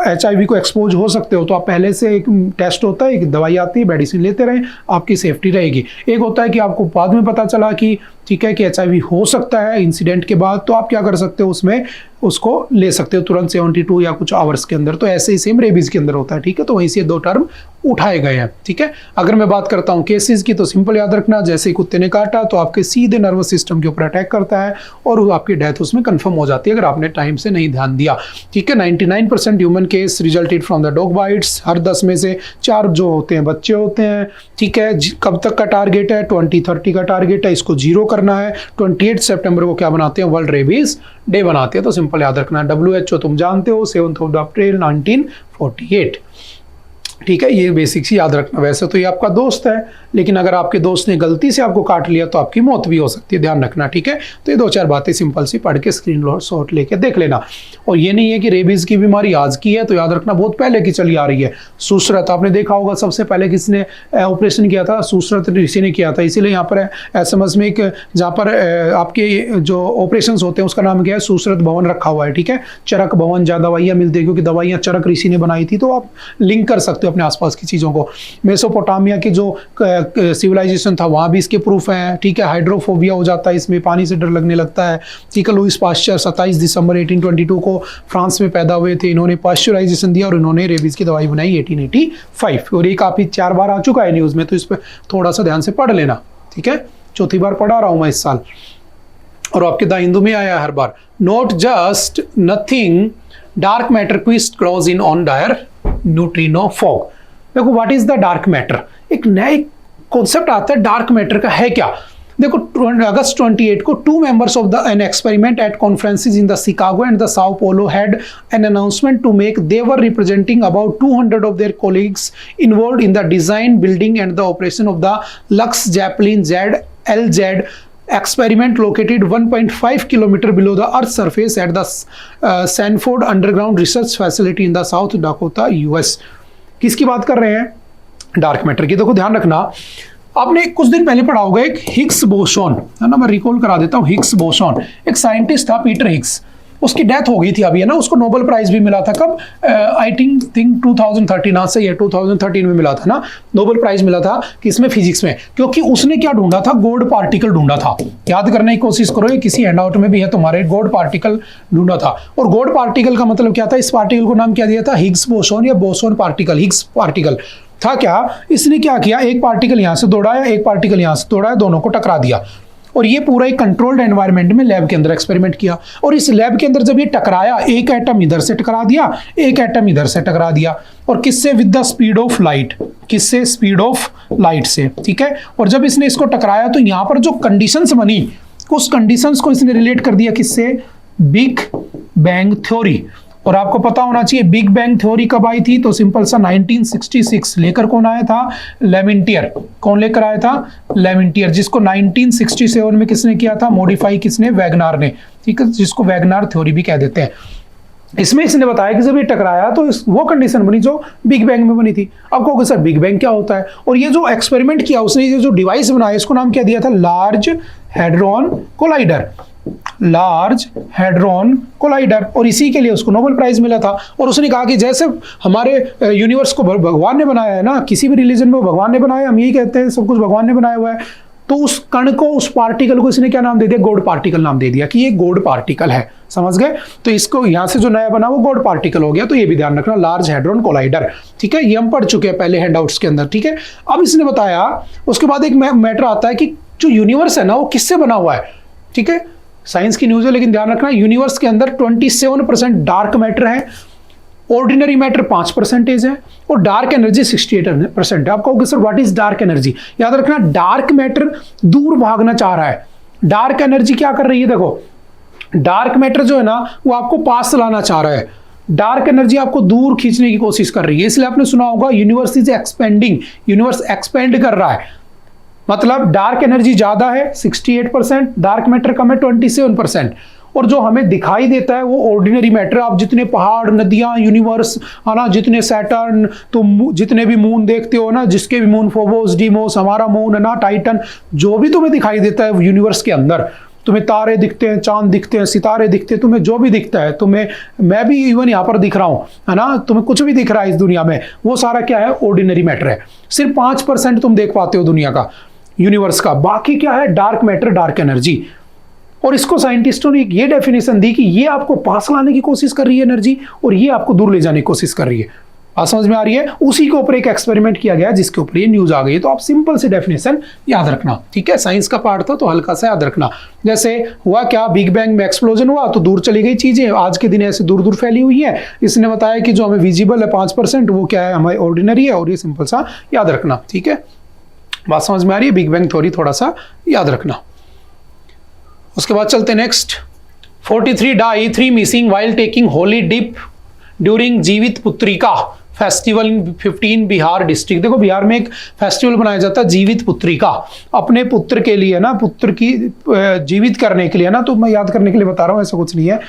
HIV को एक्सपोज हो सकते हो, तो आप पहले से एक टेस्ट होता है, एक दवाई आती है, मेडिसिन लेते रहें, आपकी सेफ्टी रहेगी। एक होता है कि आपको बाद में पता चला कि ठीक है कि HIV हो सकता है इंसिडेंट के बाद, तो आप क्या कर सकते हो, उसमें उसको ले सकते हो तुरंत 72 या कुछ आवर्स के अंदर। तो ऐसे ही सेम रेबीज के अंदर होता है, ठीक है। तो वहीं से 2 टर्म उठाए गए हैं, ठीक है। अगर मैं बात करता हूँ केसेस की, तो सिंपल याद रखना, जैसे ही कुत्ते ने काटा तो आपके सीधे नर्वस सिस्टम के ऊपर अटैक करता है और आपकी डेथ उसमें कंफर्म हो जाती है अगर आपने टाइम से नहीं ध्यान दिया, ठीक है। 99% human case resulted from the dog bites. हर 10 में से 4 जो होते हैं बच्चे होते हैं, ठीक है। कब तक का टारगेट है? 2030 का टारगेट है, इसको 0 करना है। 28 सितंबर को क्या बनाते हैं? वर्ल्ड रेबीज डे बनाते हैं। तो सिंपल याद रखना, WHO तुम जानते हो, 7 अप्रैल 1948, ठीक है। ये बेसिक्स ही याद रखना। वैसे तो ये आपका दोस्त है, लेकिन अगर आपके दोस्त ने गलती से आपको काट लिया तो आपकी मौत भी हो सकती है, ध्यान रखना, ठीक है। तो ये 2-4 बातें सिंपल सी पढ़ के स्क्रीनशॉट लेके देख लेना। और ये नहीं है कि रेबीज की बीमारी आज की है, तो याद रखना बहुत पहले की चली आ रही है। सूसरत आपने देखा होगा, सबसे पहले किसने ऑपरेशन किया था? सूसरत ऋषि ने किया था। इसीलिए यहाँ पर SMS में एक जहाँ पर आपके जो ऑपरेशन होते हैं उसका नाम क्या है? सूसरत भवन रखा हुआ है, ठीक है। चरक भवन, जहाँ दवाइयाँ मिलती है, क्योंकि दवाइयाँ चरक ऋषि ने बनाई थी। तो आप लिंक कर सकते हो अपने आसपास की चीज़ों को। मेसोपोटामिया की जो सिविलाइजेशन था वहाँ भी इसके प्रूफ हैं, ठीक है। हाइड्रोफोबिया हो जाता है इसमें, पानी से डर लगने लगता है, ठीक है। लुईस पाश्चर 27 दिसंबर 1822 को फ्रांस में पैदा हुए थे। इन्होंने पाश्चराइजेशन दिया और इन्होंने रेबीज की दवाई बनाई 1885। और ये काफ़ी 4 बार आ चुका है न्यूज़ में, तो इस पर थोड़ा सा ध्यान से पढ़ लेना, ठीक है। 4थी बार पढ़ा रहा हूँ मैं इस साल, और आपके द हिंदू में आया हर बार। Not just nothing, dark matter quest close in on dire neutrino fog. देखो what is the dark matter, एक नया कॉन्सेप्ट आता है डार्क मैटर का, है क्या? देखो अगस्त 28 को 2 members of an experiment at conferences in the Chicago and the Sao Paulo had an announcement to make. They were representing about 200 of their colleagues involved in the design, building and the operation of the Lux Zeppelin ZLZ experiment located 1.5 kilometer below the Earth's surface at the Sanford Underground Research Facility in the South Dakota, US. किसकी बात कर रहे हैं? Dark matter की। देखो ध्यान रखना, आपने कुछ दिन पहले पढ़ा होगा एक हिग्स बोसॉन, है ना। मैं रिकॉल करा देता हूँ। हिग्स बोसॉन एक साइंटिस्ट था, पीटर हिग्स। उसकी डेथ हो गई थी अभी, है ना। उसको नोबेल प्राइज भी मिला था कब? आई थिंक 2013 से या 2013 में मिला था ना, नोबेल प्राइज मिला था किसमें? फिजिक्स में। क्योंकि उसने क्या ढूंढा था? गॉड पार्टिकल ढूंढा था। याद करने की कोशिश करो, ये किसी हैंडआउट में भी है तुम्हारे। गॉड पार्टिकल ढूंढा था। और गॉड पार्टिकल का मतलब क्या था? इस पार्टिकल को नाम क्या दिया था? हिग्स बोसॉन या बोसॉन पार्टिकल। हिग्स पार्टिकल था क्या? इसने क्या किया? एक पार्टिकल यहां से दौड़ाया, एक पार्टिकल यहां से दौड़ाया, दोनों को टकरा दिया। और ये पूरा एक कंट्रोल्ड एनवायरनमेंट में लैब के अंदर एक्सपेरिमेंट किया। और इस लैब के अंदर जब ये टकराया, एक एटम इधर से टकरा दिया, एक एटम इधर से टकरा दिया। और किससे? With the speed of light. किससे? स्पीड ऑफ लाइट से, ठीक है। और जब इसने इसको टकराया तो यहाँ पर जो कंडीशंस बनी, उस कंडीशंस को इसने रिलेट कर दिया किससे? Big bang theory. और आपको पता होना चाहिए बिग बैंग थ्योरी कब आई थी? तो सिंपल सा 1966। लेकर कौन आया था? लेमिंटियर। कौन लेकर आया था? लेमिंटियर, जिसको 1967 में किसने किया था? मॉडिफाई किसने? वैगनार ने, ठीक है, जिसको वैगनार थ्योरी भी कह देते हैं। इसमें इसने बताया कि जब ये टकराया तो वो कंडीशन बनी जो बिग बैंग में बनी थी। अब कहोगे सर बिग बैंग क्या होता है? और ये जो एक्सपेरिमेंट किया उसने, ये जो डिवाइस बनाया, इसको नाम क्या दिया था? Large hadron collider. Large hadron collider. और इसी के लिए उसको नोबेल प्राइज मिला था। और उसने कहा कि जैसे हमारे यूनिवर्स को भगवान ने बनाया है ना, किसी भी रिलीजन में भगवान ने बनाया, हम यही कहते हैं सब कुछ भगवान ने बनाया हुआ है, तो उस कण को, उस पार्टिकल को इसने क्या नाम दे दिया? गॉड पार्टिकल नाम दे दिया कि ये गॉड पार्टिकल है। समझ गए? तो इसको यहां से जो नया बना वो गॉड पार्टिकल हो गया। तो ये भी ध्यान रखना, लार्ज हैड्रॉन कोलाइडर, ठीक है। ये हम पढ़ चुके हैं पहले हैंडआउट्स के अंदर, ठीक है। अब इसने बताया, उसके बाद एक मैटर आता है कि जो यूनिवर्स है ना वो किससे बना हुआ है, ठीक है। साइंस की न्यूज़ है, लेकिन ध्यान रखना यूनिवर्स के अंदर 27% डार्क मैटर है, ऑर्डिनरी मैटर 5% है, और डार्क एनर्जी 68% है। आप कहोगे sir what is dark energy? याद रखना डार्क मैटर दूर भागना चाह रहा है, डार्क एनर्जी क्या कर रही है? देखो डार्क मैटर जो है ना वो आपको पास लाना चाह रहा है, डार्क एनर्जी आपको दूर खींचने की कोशिश कर रही है। इसलिए आपने सुना होगा universe is expanding, universe expand कर रहा है। मतलब डार्क एनर्जी ज्यादा है 68%, डार्क मैटर कम है 27%। और जो हमें दिखाई देता है वो ऑर्डिनरी मैटर। आप जितने पहाड़, नदियां, यूनिवर्स है ना, जितने सैटर्न, तो जितने भी मून देखते हो ना, जिसके भी मून, फोबोस, डीमोस, हमारा मून है ना, टाइटन, जो भी तुम्हें दिखाई देता है यूनिवर्स के अंदर, तुम्हें तारे दिखते हैं, चांद दिखते हैं, सितारे दिखते हैं, तुम्हें जो भी दिखता है, तुम्हें, मैं भी इवन यहाँ पर दिख रहा हूँ, है ना, तुम्हें कुछ भी दिख रहा है इस दुनिया में, वो सारा क्या है, ऑर्डिनरी मैटर है। सिर्फ 5% तुम देख पाते हो दुनिया का, यूनिवर्स का, बाकी क्या है, डार्क मैटर, डार्क एनर्जी। और इसको साइंटिस्टों ने ये डेफिनेशन दी कि ये आपको पास लाने की कोशिश कर रही है एनर्जी, और ये आपको दूर ले जाने की कोशिश कर रही है। बात समझ में आ रही है? उसी के ऊपर एक एक्सपेरिमेंट किया गया जिसके ऊपर ये न्यूज आ गई। तो आप सिंपल से डेफिनेशन याद रखना, ठीक है, साइंस का पार्ट था तो हल्का सा याद रखना। जैसे हुआ क्या, बिग बैंग में एक्सप्लोजन हुआ तो दूर चली गई चीजें, आज के दिन ऐसे दूर दूर फैली हुई है। इसने बताया कि जो हमें विजिबल है 5% वो क्या है, हमारी ऑर्डिनरी है, और ये सिंपल सा याद रखना, ठीक है। बात समझ में आ रही है? बिग बैंग थ्योरी थोड़ा सा याद रखना। उसके बाद चलते next. 43 die, 3 missing while taking holy dip during Jivitputrika festival in 15 Bihar district. देखो बिहार में एक फेस्टिवल बनाया जाता है जीवित पुत्रिका, अपने पुत्र के लिए ना, पुत्र की जीवित करने के लिए ना, तो मैं याद करने के लिए बता रहा हूँ, ऐसा कुछ नहीं है,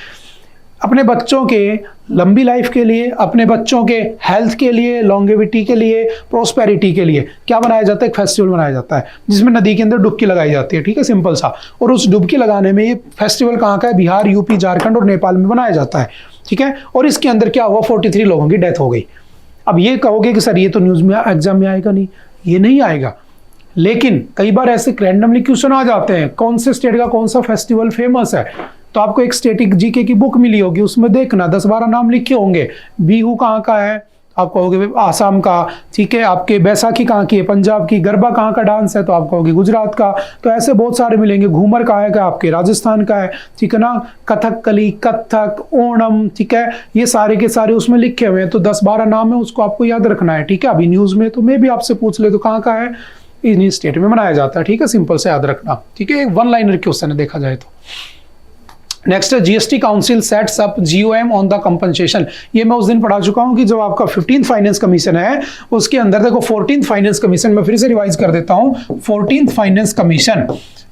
अपने बच्चों के लंबी लाइफ के लिए, अपने बच्चों के हेल्थ के लिए, लॉन्गेविटी के लिए, प्रोस्पेरिटी के लिए क्या बनाया जाता है, एक फेस्टिवल बनाया जाता है जिसमें नदी के अंदर डुबकी लगाई जाती है, ठीक है, सिंपल सा। और उस डुबकी लगाने में, ये फेस्टिवल कहाँ का है, बिहार, यूपी, झारखंड और नेपाल में बनाया जाता है, ठीक है। और इसके अंदर क्या हुआ, 43 लोगों की डेथ हो गई। अब ये कहोगे कि सर ये तो न्यूज में, एग्जाम में आएगा नहीं, ये नहीं आएगा, लेकिन कई बार ऐसे रैंडमली क्वेश्चन आ जाते हैं, कौन से स्टेट का कौन सा फेस्टिवल फेमस है, तो आपको एक स्टेटिक जीके की बुक मिली होगी, उसमें देखना 10-12 नाम लिखे होंगे। बिहू कहाँ का है, आप कहोगे आसाम का, ठीक है, आपके बैसाखी कहाँ की है, पंजाब की। गरबा कहाँ का डांस है, तो आप कहोगे गुजरात का। तो ऐसे बहुत सारे मिलेंगे। घूमर कहाँ है, आपके राजस्थान का है, ठीक है ना। कथकली, कथक, ओणम, ठीक है, ये सारे के सारे उसमें लिखे हुए हैं। तो 10-12 नाम है, उसको आपको याद रखना है, ठीक है। अभी न्यूज में तो मैं भी आपसे पूछ ले तो कहाँ का है, इन्हीं स्टेट में मनाया जाता है, ठीक है, सिंपल से याद रखना, ठीक है। एक 1 लाइनर क्वेश्चन है देखा जाए तो। नेक्स्ट है GST council sets up GoM on the compensation. ये मैं उस दिन पढ़ा चुका हूं कि जब आपका 15th फाइनेंस कमीशन है, उसके अंदर देखो 14th फाइनेंस कमीशन, मैं फिर से रिवाइज कर देता हूं, 14th फाइनेंस कमीशन,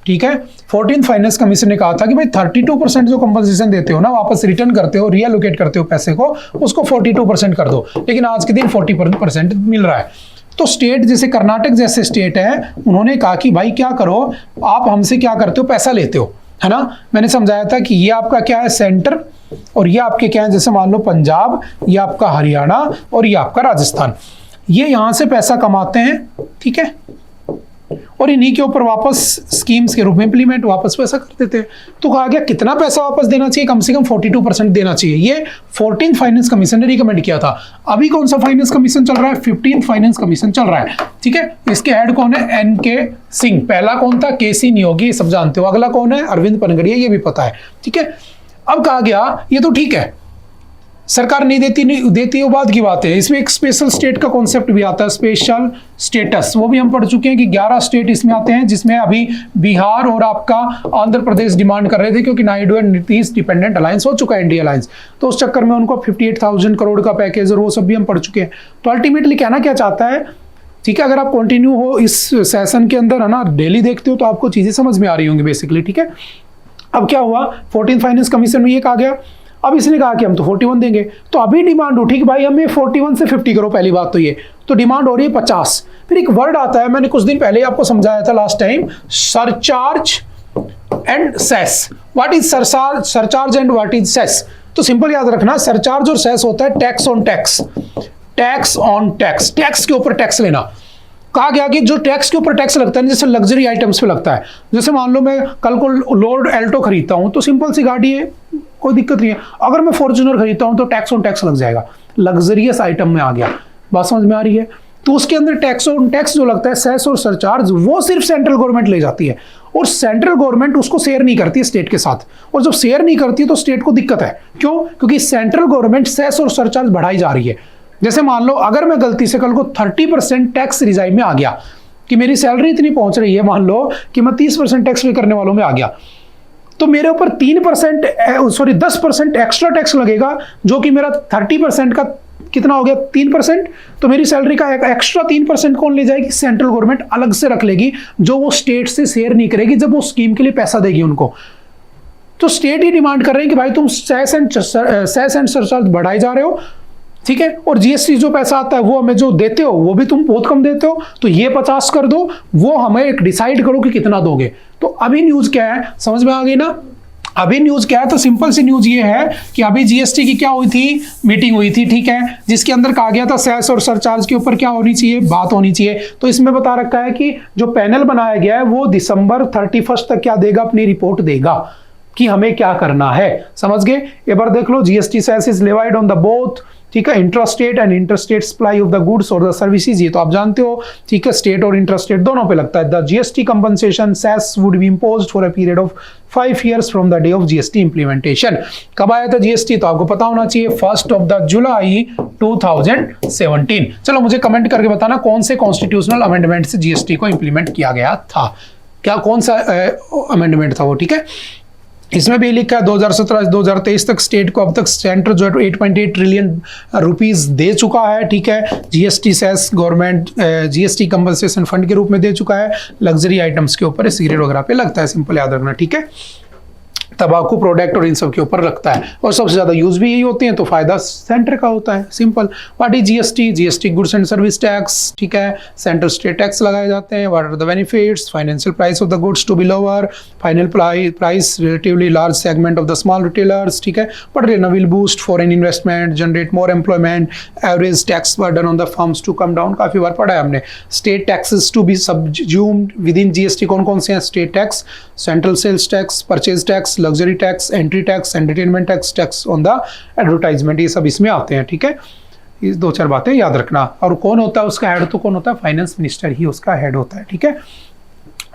ठीक है। 14th फाइनेंस कमीशन ने कहा था कि भाई 32% जो कंपनसेशन देते हो ना, वापस रिटर्न करते हो, रीएलोकेट करते हो पैसे को, उसको 42% कर दो। लेकिन आज के दिन 40% मिल रहा है। तो स्टेट जैसे कर्नाटक जैसे स्टेट है, उन्होंने कहा कि भाई क्या करो, आप हमसे क्या करते हो, पैसा लेते हो, है ना। मैंने समझाया था कि ये आपका क्या है, सेंटर, और ये आपके क्या है, जैसे मान लो पंजाब, ये आपका हरियाणा, और ये आपका राजस्थान, ये यहां से पैसा कमाते हैं, ठीक है, और इन्हीं के ऊपर वापस स्कीम्स के रूप में इंप्लीमेंट वापस पैसा कर देते हैं। तो कहा गया कितना पैसा वापस देना चाहिए, कम से कम 42% देना चाहिए। ये 14th फाइनेंस कमीशन ने रिकमेंड किया था। अभी कौन सा फाइनेंस कमीशन चल रहा है, 15th फाइनेंस कमीशन चल रहा है, ठीक है। इसके हेड कौन है, एनके सिंह। पहला कौन था, केसी नियोगी, सब जानते हो। अगला कौन है, अरविंद पनगड़िया, ये भी पता है, ठीक है। अब कहा गया ये तो ठीक है, सरकार नहीं देती वो बात की बात है। इसमें एक स्पेशल स्टेट का कॉन्सेप्ट भी आता है, स्पेशल स्टेटस, वो भी हम पढ़ चुके हैं कि 11 स्टेट इसमें आते हैं, जिसमें अभी बिहार और आपका आंध्र प्रदेश डिमांड कर रहे थे, क्योंकि Naidu and Nitish dependent alliance हो चुका है, इंडिया अलायंस, तो उस चक्कर में उनको 58,000 करोड़ का पैकेज और वो सब भी हम पढ़ चुके हैं। तो अल्टीमेटली कहना क्या चाहता है, ठीक है, अगर आप कंटिन्यू हो इस सेशन के अंदर, है ना, डेली देखते हो तो आपको चीजें समझ में आ रही होंगी बेसिकली, ठीक है। अब क्या हुआ, 14th फाइनेंस कमीशन में ये कहा गया, अब इसने कहा कि हम तो 41 देंगे। तो अभी डिमांड उठी कि भाई हमें 41 से 50 करो, पहली बात तो ये, तो डिमांड हो रही है 50। फिर एक वर्ड आता है, मैंने कुछ दिन पहले आपको समझाया था last time, surcharge and cess. What is surcharge and what is cess? तो सिंपल याद रखना, सरचार्ज और सेस होता है tax on tax, tax on tax, tax के ऊपर टैक्स लेना। कहा गया कि जो टैक्स के ऊपर टैक्स लगता है, जैसे लग्जरी आइटम्स पे लगता है, जैसे मान लो मैं कल को लोड एल्टो खरीदता हूं, तो सिंपल सी गाड़ी है, कोई दिक्कत नहीं है। अगर मैं फॉर्च्यूनर खरीदता हूं तो टैक्स ऑन टैक्स लग जाएगा, लग्जरियस आइटम में आ गया। बात समझ में आ रही है? तो उसके अंदर टैक्स ऑन टैक्स जो लगता है, सेस और सरचार्ज, वो सिर्फ सेंट्रल गवर्नमेंट ले जाती है, और सेंट्रल गवर्नमेंट उसको शेयर नहीं करती है स्टेट के साथ। और जब शेयर नहीं करती है तो स्टेट को दिक्कत है। क्यों? क्योंकि सेंट्रल गवर्नमेंट सेस और सरचार्ज बढ़ाई जा रही है। जैसे मान लो अगर मैं गलती से कल को 30% टैक्स रिजाइव में आ गया, कि मेरी सैलरी इतनी पहुंच रही है, मान लो कि मैं 30% टैक्स पे करने वालों में आ गया, तो मेरे ऊपर 10% एक्स्ट्रा टैक्स लगेगा, जो कि मेरा 30% का कितना हो गया, 3%। तो मेरी सैलरी का एक्स्ट्रा 3% कौन ले जाएगी? सेंट्रल गवर्नमेंट अलग से रख लेगी, जो वो स्टेट से शेयर नहीं करेगी जब वो स्कीम के लिए पैसा देगी उनको। तो स्टेट ही डिमांड कर रहे हैं कि भाई तुम सेस एंड सरचार्ज बढ़ाए जा रहे हो, ठीक है, और जीएसटी जो पैसा आता है वो हमें जो देते हो वो भी तुम बहुत कम देते हो, तो ये 50 कर दो, वो हमें एक डिसाइड करो कि कितना दोगे। तो अभी न्यूज क्या है, समझ में आ गई ना? अभी न्यूज क्या है, तो सिंपल सी न्यूज ये है कि अभी जीएसटी की क्या हुई थी, मीटिंग हुई थी, ठीक है, जिसके अंदर कहा गया था सेस और सरचार्ज के ऊपर क्या होनी चाहिए, बात होनी चाहिए। तो इसमें बता रखा है कि जो पैनल बनाया गया है वो दिसंबर 31 तक क्या देगा, अपनी रिपोर्ट देगा कि हमें क्या करना है। समझ गए? एक बार देख लो, GST cess is levied on the both, ठीक है, intrastate and interstate supply of the goods और द सर्विसेज, ये तो आप जानते हो, ठीक है, स्टेट और इंट्रास्टेट दोनों पे लगता है। The GST compensation cess would be imposed for a period of 5 years from the day of GST implementation. कब आया था जीएसटी, तो आपको पता होना चाहिए 1 जुलाई 2017। चलो मुझे कमेंट करके बताना कौन से कॉन्स्टिट्यूशनल अमेंडमेंट से जीएसटी को इंप्लीमेंट किया गया था, क्या कौन सा अमेंडमेंट था वो, ठीक है। इसमें भी लिखा है 2017 से 2023 तक स्टेट को अब तक सेंटर जो है 8.8 ट्रिलियन रुपीस दे चुका है, ठीक है। GST cess government GST compensation fund के रूप में दे चुका है, लग्जरी आइटम्स के ऊपर, सिगरेट वगैरह पे लगता है, सिंपल याद रखना, ठीक है। तंबाकू प्रोडक्ट और इन सब के ऊपर रखता है, और सबसे ज्यादा यूज भी यही होते हैं, तो फायदा सेंटर का होता है, simple. What is GST? GST goods and service tax, ठीक है, सेंट्रल स्टेट टैक्स लगाए जाते हैं। What are the benefits? Financial price of the goods to be lower, final price relatively large segment of the small retailers, ठीक है, but will boost foreign investment, generate more employment, average tax burden on the firms to come down, काफी बार पढ़ा है हमने। State taxes to B सबज्यूम्ड with in GST, कौन कौन से हैं? State tax, central sales tax, purchase tax, luxury tax, entry tax, entertainment tax, tax on the advertisement, ये सब इसमें आते हैं, ठीक है। ये 2-4 बातें याद रखना। और कौन होता है उसका हेड? तो कौन होता है? फाइनेंस मिनिस्टर ही उसका हेड होता है, ठीक है।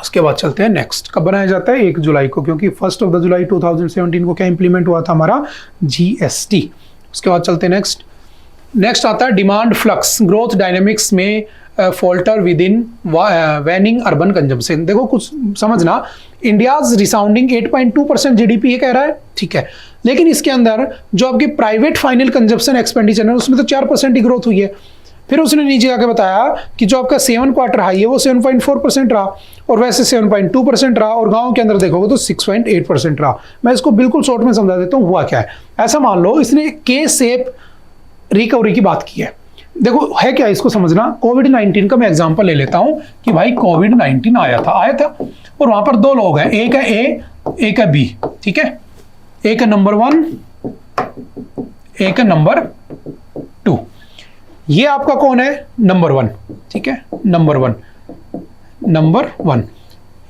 उसके बाद चलते हैं नेक्स्ट, कब बनाया जाता है? 1 जुलाई को, क्योंकि 1 जुलाई 2017 को क्या इंप्लीमेंट हुआ था हमारा? जीएसटी। उसके बाद चलते हैं नेक्स्ट आता है डिमांड फ्लक्स, ग्रोथ डायनेमिक्स में falter with in waning urban consumption. देखो कुछ समझना, इंडियाज रिसाउंडिंग 8.2% जीडीपी ये कह रहा है, ठीक है, लेकिन इसके अंदर जो आपकी प्राइवेट फाइनल कंजम्पशन एक्सपेंडिचर है उसमें तो 4% ही ग्रोथ हुई है। फिर उसने नीचे आके बताया कि जो आपका 7 क्वार्टर हाई है वो 7.4% रहा, और वैसे 7.2% रहा, और गांव के अंदर देखोगे तो 6.8% रहा। मैं इसको बिल्कुल शॉर्ट में समझा देता हूँ हुआ क्या है। ऐसा मान लो इसने के शेप रिकवरी की बात की है। देखो है क्या, इसको समझना, कोविड-19 का मैं एग्जांपल ले लेता हूं कि भाई कोविड-19 आया था, और वहां पर 2 लोग हैं, एक है ए, एक है बी, ठीक है, एक है नंबर 1, एक है नंबर 2। ये आपका कौन है? नंबर 1, ठीक है, नंबर 1।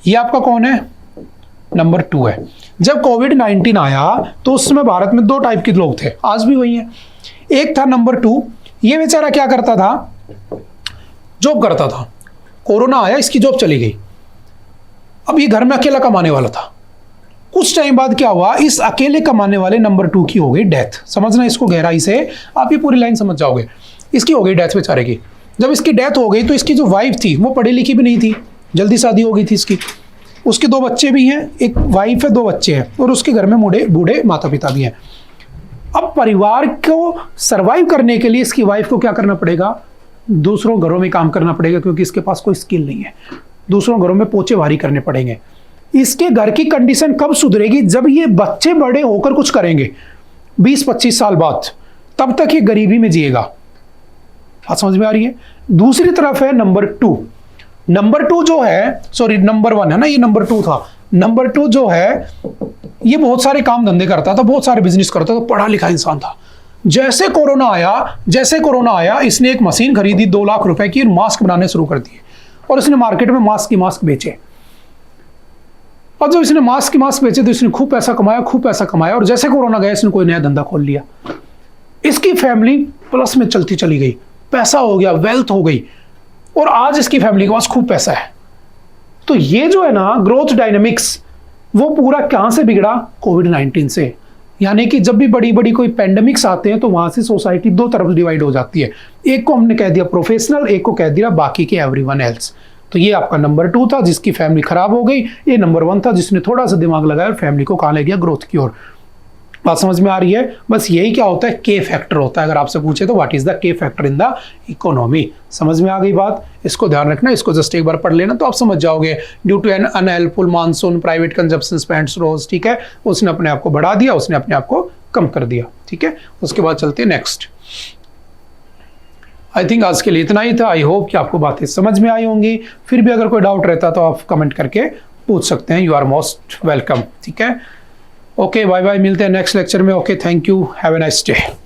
ये आपका कौन है? नंबर 2 है। जब कोविड-19 आया तो उस समय भारत में 2 टाइप के लोग थे, आज भी वही है। एक था नंबर 2, ये बेचारा क्या करता था? जॉब करता था, कोरोना आया, इसकी जॉब चली गई, अब ये घर में अकेला कमाने वाला था। कुछ टाइम बाद क्या हुआ, इस अकेले कमाने वाले नंबर 2 की हो गई डेथ। समझना इसको गहराई से, आप ये पूरी लाइन समझ जाओगे। इसकी हो गई डेथ बेचारे की। जब इसकी डेथ हो गई तो इसकी जो वाइफ थी वो पढ़ी लिखी भी नहीं थी, जल्दी शादी हो गई थी इसकी। उसके 2 बच्चे भी हैं, एक वाइफ है, 2 बच्चे हैं, और उसके घर में बूढ़े माता पिता भी हैं। अब परिवार को सरवाइव करने के लिए इसकी वाइफ को क्या करना पड़ेगा? दूसरों घरों में काम करना पड़ेगा, क्योंकि इसके पास कोई स्किल नहीं है। दूसरों घरों में पोचे भारी करने पड़ेंगे। इसके घर की कंडीशन कब सुधरेगी? जब ये बच्चे बड़े होकर कुछ करेंगे 20-25 साल बाद, तब तक ये गरीबी में जिएगा। बात समझ में आ रही है? दूसरी तरफ है नंबर 2। नंबर 2 जो है, सॉरी नंबर 1 है ना, ये नंबर 2 था। नंबर 2 जो है ये बहुत सारे काम धंधे करता था, बहुत सारे बिजनेस करता था, पढ़ा लिखा इंसान था। जैसे कोरोना आया इसने एक मशीन खरीदी 2 लाख रुपए की, मास्क बनाने शुरू कर दिए, और इसने मार्केट में मास्क बेचे। और जब इसने मास्क बेचे तो इसने खूब पैसा कमाया, और जैसे कोरोना गया इसने कोई नया धंधा खोल लिया। इसकी फैमिली प्लस में चलती चली गई, पैसा हो गया, वेल्थ हो गई, और आज इसकी फैमिली के पास खूब पैसा है। तो ये जो है ना ग्रोथ डायनेमिक्स, वो पूरा कहां से बिगड़ा? कोविड-19 से। यानी कि जब भी बड़ी बड़ी कोई पेंडेमिक्स आते हैं तो वहां से सोसाइटी 2 तरफ डिवाइड हो जाती है। एक को हमने कह दिया प्रोफेशनल, एक को कह दिया बाकी के एवरीवन एल्स। तो ये आपका नंबर 2 था जिसकी फैमिली खराब हो गई, ये नंबर 1 था जिसने थोड़ा सा दिमाग लगाया और फैमिली को कहां ले गया? ग्रोथ की ओर। बात समझ में आ रही है? बस यही क्या होता है, के फैक्टर होता है। अगर आपसे पूछे तो व्हाट इज द के फैक्टर इन द इकोनॉमी। समझ में आ गई बात? इसको ध्यान रखना, इसको जस्ट एक बार पढ़ लेना तो आप समझ जाओगे। Due to an unhelpful monsoon private consumption spends rose, ठीक है, उसने अपने आप को बढ़ा दिया, उसने अपने आप को कम कर दिया, ठीक है। उसके बाद चलते हैं नेक्स्ट। आई थिंक आज के लिए इतना ही था। आई होप कि आपको बातें समझ में आई होंगी। फिर भी अगर कोई डाउट रहता तो आप कमेंट करके पूछ सकते हैं। यू आर मोस्ट वेलकम, ठीक है। ओके, बाय बाय, मिलते हैं नेक्स्ट लेक्चर में। Okay, thank you, have a nice day.